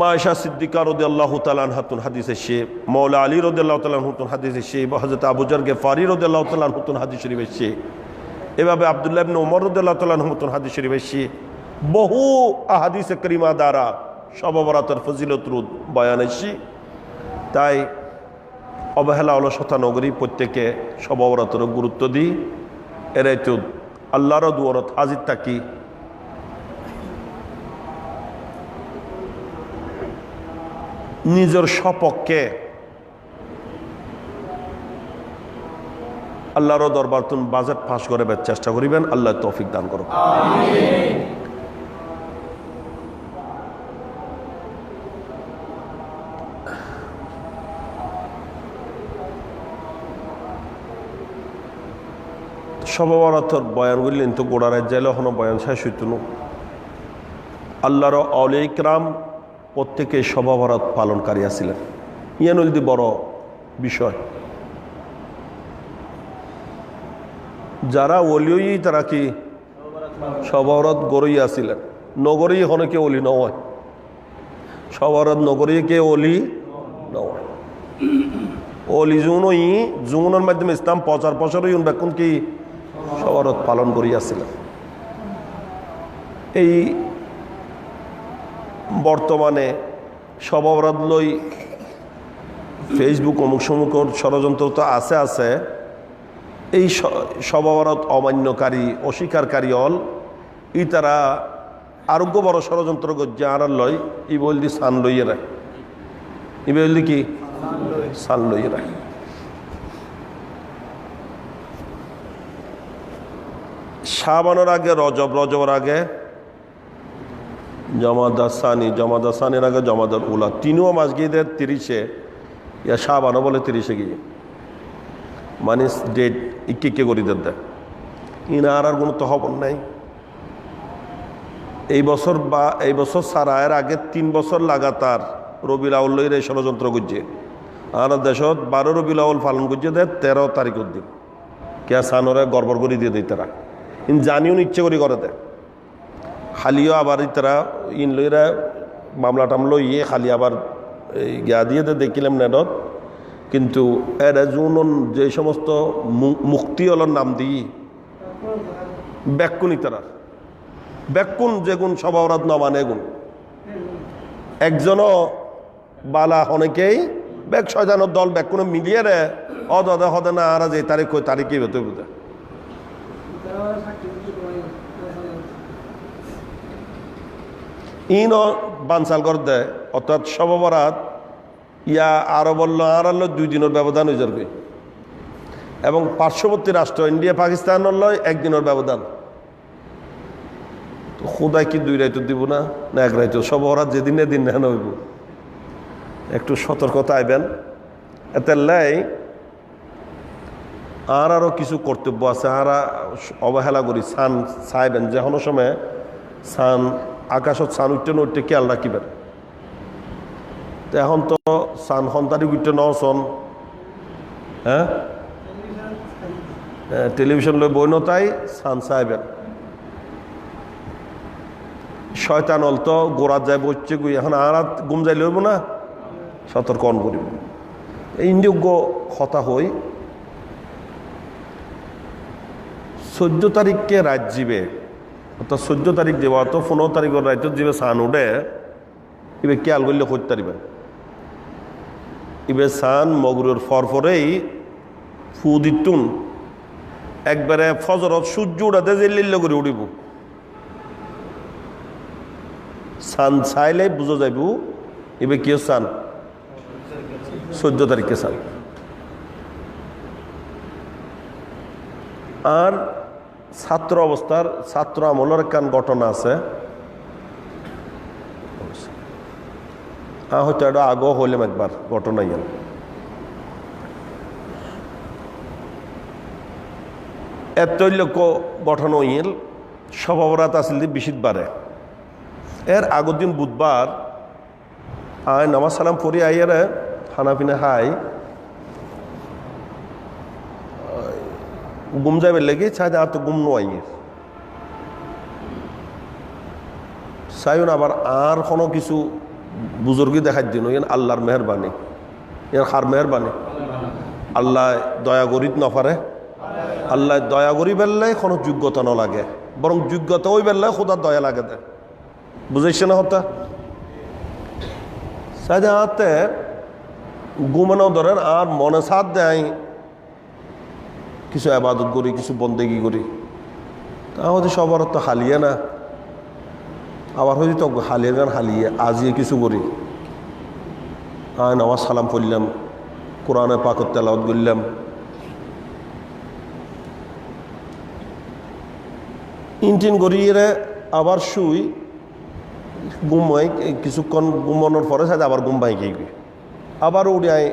মায়েশা সিদ্দিকা রাদিয়াল্লাহু তাআলা আনহাতুন হাদিসে সে মাওলা আলী রাদিয়াল্লাহু তাআলা আনহুতুন হাদিসে সে হযরত আবু যর গফারি রাদিয়াল্লাহু তাআলা আনহুতুন হাদিস শরীফে সে এভাবে আব্দুল্লাহ ইবনে ওমর রাদিয়াল্লাহু তাআলা আনহুতুন হাদিস শরীফে সে বহু আহাদিসে কারিমা দ্বারা শবে বরাতের ফজিলত রুদ বয়ান এসে তাই অবহেলা অলসতা নগরী প্রত্যেকে শবে বরাতের গুরুত্ব দিই এরাই তো আল্লাহর দুয়ারত হাজির থাকি নিজের সপক্ষে আল্লাহর দরবার তুন বাজেট ফাঁস করে চেষ্টা করিবেন আল্লাহ তৌফিক দান করো শবে বরাতের বয়ান করলেন তো গোড়া রাজ্যাল এখনো বয়ান শেষ হইত না আল্লাহর আউলিয়া ইকরাম প্রত্যেকে শবে বরাত পালনকারী আছিলেন ইয়ান হইল বড় বিষয় যারা অলিই তারা কি শবে বরাত গড়ই আসিলেন নগরী হনে কে অলি নয় শবে বরাত নগরী কে অলি নয় অলি জুনের মাধ্যমে ইসলাম প্রচার প্রসারই বেকুন কি শবে বরাত পালন করি আসিলেন এই বর্তমানে শবে বরাত লই ফেসবুক অমুক সমুকর ষড়যন্ত্র তো আছে এই সবাবরত অমান্যকারী অস্বীকারী অল ই তারা আরোগ্য বড় ষড়যন্ত্র গজ্জে আনার লয় ই বলদি সান লইয়ে রায় ই বলদি কি সান লইয়ে রায় শাবানের আগে রজবের আগে জমাদাসানির আগে জমাদার উলা তিনও মাস গিয়ে 30-এ ইয়া শাবানও বলে 30-এ গিয়ে মানে ডেট ইকে করি দেয় ইনা আর কোনো তো খবর নাই এই বছর সারায়ের আগে 3 বছর লাগাতার রবিউল আউয়াল এই ষড়যন্ত্র করছে আর দেশত 12 রবিউল আউয়াল পালন করছে দেয় 13 তারিখের দিন কে সানরে গড়বড় করে দিয়ে দেয় তারা জানিও ইচ্ছে করে দেয় খালিও আবার তারা লইরা মামলা টামলো খালি আবার গিয়া দিয়ে দেখিলাম নেটত কিন্তু এরা জুন যে সমস্ত মুক্তি হলার নাম দিই ব্যাকুনি তারা ব্যাকুন যেগুন সবাবরাত না মানে গুণ একজনও বালা অনেকেই ব্যাক শয়তানের দল ব্যাকুনে মিলিয়ে রে অদা হদে না আর যে তারিখ ওই তারিখই হতে বুঝে ইনও বানসাল করে দেয় অর্থাৎ সবাবরাত ইয়া আরো বললো আর 2 দিনের ব্যবধান হয়ে যাবে এবং পার্শ্ববর্তী রাষ্ট্র ইন্ডিয়া পাকিস্তান হল 1 দিনের ব্যবধান তো খুদাই কি 2 রাইত দিব না 1 রাইত সবাবরাত যেদিন দিন না হইব একটু সতর্কতা আইবেন এতে লাই আরও কিছু কর্তব্য আছে আর অবহেলা করি সান চাইবেন যে কোনো সময় সান আকাশত সান উঠতে খেয়াল রাখিবেন তো এখন তো সান সন্তানিক উঠতে নসন হ্যাঁ টেলিভিশন লই বই নতাই সান চাইবেন শয়তান হল তো গোড়াত যায় বসছে গুই এখন আর গুম যাই লইব না সতর্ক করিব এই ইন্দ্রিয়োগ্য কথা হই 14 তারিখকে রাত যাবে অর্থাৎ 14 তারিখ যাওয়া তো 15 তারিখের রাইত যাবে সান উঠে এবার খেয়াল করলে করতে পারবেন এবার সান মগরুর ফরফরেই ফু দিতুন একবারে ফজরত সূর্য উঠাতে যে লিল্ল করে উঠিব সান চাইলে বুঝা যাইব এবার কি সান 14 তারিখে সান আর ছাত্র অবস্থার ছাত্র আমলের কান ঘটনা আছে হয়তো এটা আগেও হইলাম একবার ঘটনা ইয়ান এত লোক গঠন হইল সবাবরাত আসলে বিশিতবারে এর আগের দিন বুধবার আয় নামাজ সালাম পড়ি আইয়ার খানা পিনা খাই গুম যাবে লেগে চাই আর তো গুম নোয়াইয়ের চাইন আবার আর কোনো কিছু বুজুর্গি দেখার দিন ইয়ান আল্লাহর মেহরবানি ইয়ার খার মেহরবানি আল্লাহ দয়া করিত না পারে আল্লাহ দয়া করি বেললে কোনো যোগ্যতা না লাগে বরং যোগ্যতা ওই বেললে খোদার দয়া লাগে দেয় বুঝাইছে না হতা চাই হাতে গুমানো ধরেন আর মনে সাথ দেয় কিছু আবাদত করি কিছু বন্দেগি করি তাহলে সবার তো হালিয়ে না আবার হয়তো তো হালিয়ে গান হালিয়ে আজিয়ে কিছু করি নামাজ সালাম পড়লাম কোরআনে পাকত তেলাওয়াত করলাম ইনটিন গড়িয়ে আবার শুই ঘুমাই কিছুক্ষণ ঘুমানোর পরে সাথে আবার ঘুম ভাই গিয়ে আবার উড়াই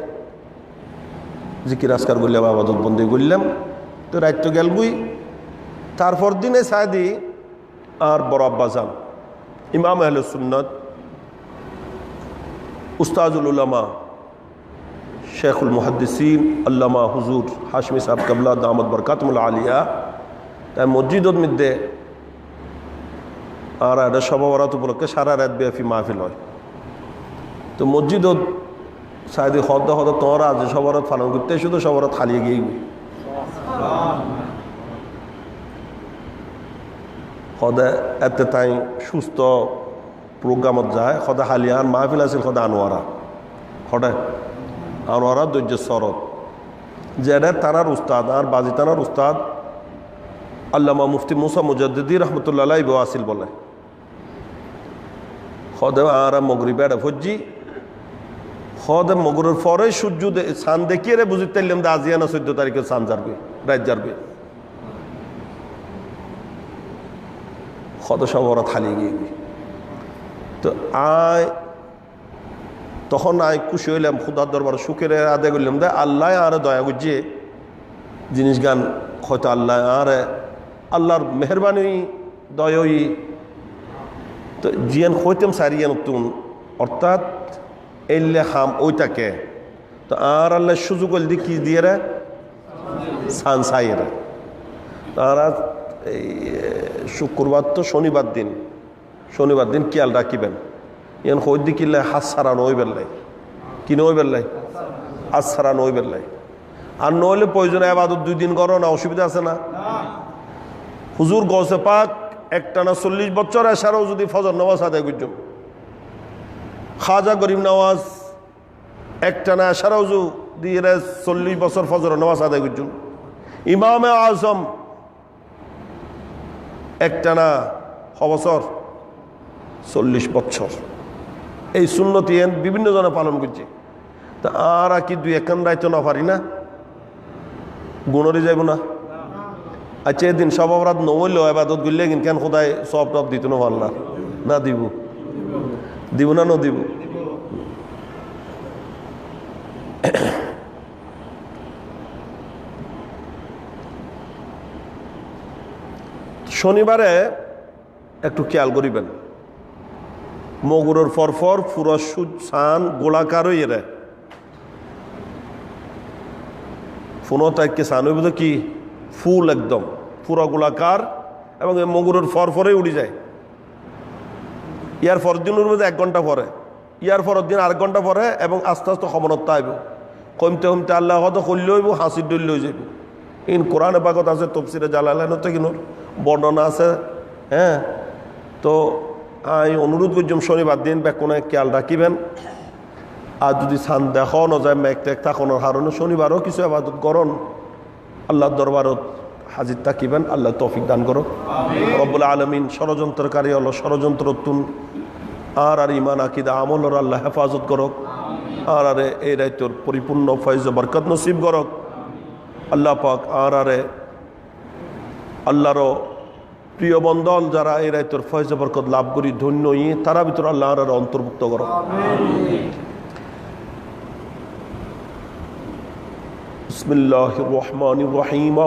জিকির আজকার করলাম আবাদত বন্দি করলাম তো রাত তো গেল গুই তারপর দিনে সাদি আর বড় আব্বা যান ইমাম আহলে সুন্নাত উস্তাজুল উলামা শেখুল মুহাদ্দিসিন আল্লামা হুজুর হাশমি সাহেব কাবলা দামত বরকাতুল আলিয়া তাই মসজিদর মধ্যে আর এটা সবাবরাত উপলক্ষে সারা রাত ব্যাপী মাহফিল হয় তো মসজিদত সাইদি হদ তোমরা আজ সবরাত পালন করতে শুধু সবরাত খালিয়ে গিয়ে সদায় এতে তাই সুস্থ প্রোগ্রামত যায় সদায় হালিয়ান মাহফিল আছিল সদায় আনোয়ারা সদায় আর ওরা ধৈর্য শরৎ যেটা তানার উস্তাদ আর বাজি তানার উস্তাদ আল্লামা মুফতি মুসা মুজাদ্দিদি রহমতুল্লাহ আসিল বলে হদে আর মগরিবেড়ে ফজ্জি হদে মগরের পরে সূর্য সান দেখিয়ে রে বুঝতে পারলাম যে আজিয়ানা 14 তারিখে সান যাবে রাত যাবে হদ সব ওরা থালিয়ে গিয়ে তো তখন আয় খুশি হইলাম খুদার দরবার সুখের আদায় করলাম দে আল্লাহ আরে দয়া করছে জিনিস গান হয়তো আল্লাহ আরে আল্লাহর মেহরবানি দয়ই তো জিয়ান হইতাম সারিয়ান তুন অর্থাৎ এলে হাম ওইটাকে তো আর আল্লাহ সুযোগ দি কি দিয়ে রে সান সাইয়ের তারা এই শুক্রবার তো শনিবার দিন খেয়াল রাখিবেন ইয়ান হই দি কিলে হাত সারা নই বেল্লাই কি নই বেল্লাই হাত সারা নই বেল্লাই আর নইলে প্রয়োজনে আবাদত 2 দিন করো না অসুবিধা আছে না হুজুর গৌসে পাক একটানা 40 বছর এসারও যদি ফজর নামাজ আদায় করছো খাজা গরিব নওয়াজ একটানা এসারও দিয়ে 40 বছর ফজর নামাজ আদায় করছো ইমামে আজম একটানা বছর 40 বছর এই সুন্নতি বিভিন্ন জনে পালন করছে তা আর কি 2-1 রাইতো না পারি না গুণরে যাইব না আচ্ছা এদিন সব অপরাধ নইলেও আবাদত করলে কিন্তু কেন খোদায় সব টপ দিত না পারলা না দিব না দিব শনিবারে একটু খেয়াল করিবেন মগুরের ফরফর পুরো সান গোলাকার হয়ে রে ফোনটাকে সান হইব কি ফুল একদম পুরো গোলাকার এবং এই মগুরের ফরফরে উড়ি যায় ইয়ার পরের দিনের মধ্যে 1 ঘন্টা পরে ইয়ার পরের দিন 8 ঘন্টা পরে এবং আস্তে আস্তে ক্ষমতা আইব কমতে আল্লাহ হয়তো করলে হইব হাসির ডল হয়ে যাইব ইন কোরআনে পাকত আছে তফসিরে জালালাইনতে কিনোর বর্ণনা আছে হ্যাঁ তো আমি অনুরোধ করছিলাম শনিবার দিন বেকনে খেয়াল রাখিবেন আর যদি সান দেখো না যায় মেঘ টেক থাকানোর কারণে শনিবারও কিছু আবাদত করন আল্লাহর দরবারত হাজির থাকিবেন আল্লাহ তৌফিক দান করো রব্বুল আলামিন ষড়যন্ত্রকারী হলো ষড়যন্ত্রতুন আর ইমান আকিদা আমলর আল্লাহ হেফাজত করক আর এই রাইতর পরিপূর্ণ ফয়জ বরকত নসিব করক আল্লাহ পাক আর আল্লাহরও প্রিয় বন্ধন যারা এই রাইতর ফয়জ বরকত লাভ করি ধন্য তারা ভিতর আল্লাহ আর অন্তর্ভুক্ত করো বিসমিল্লাহির রহমানির রহিম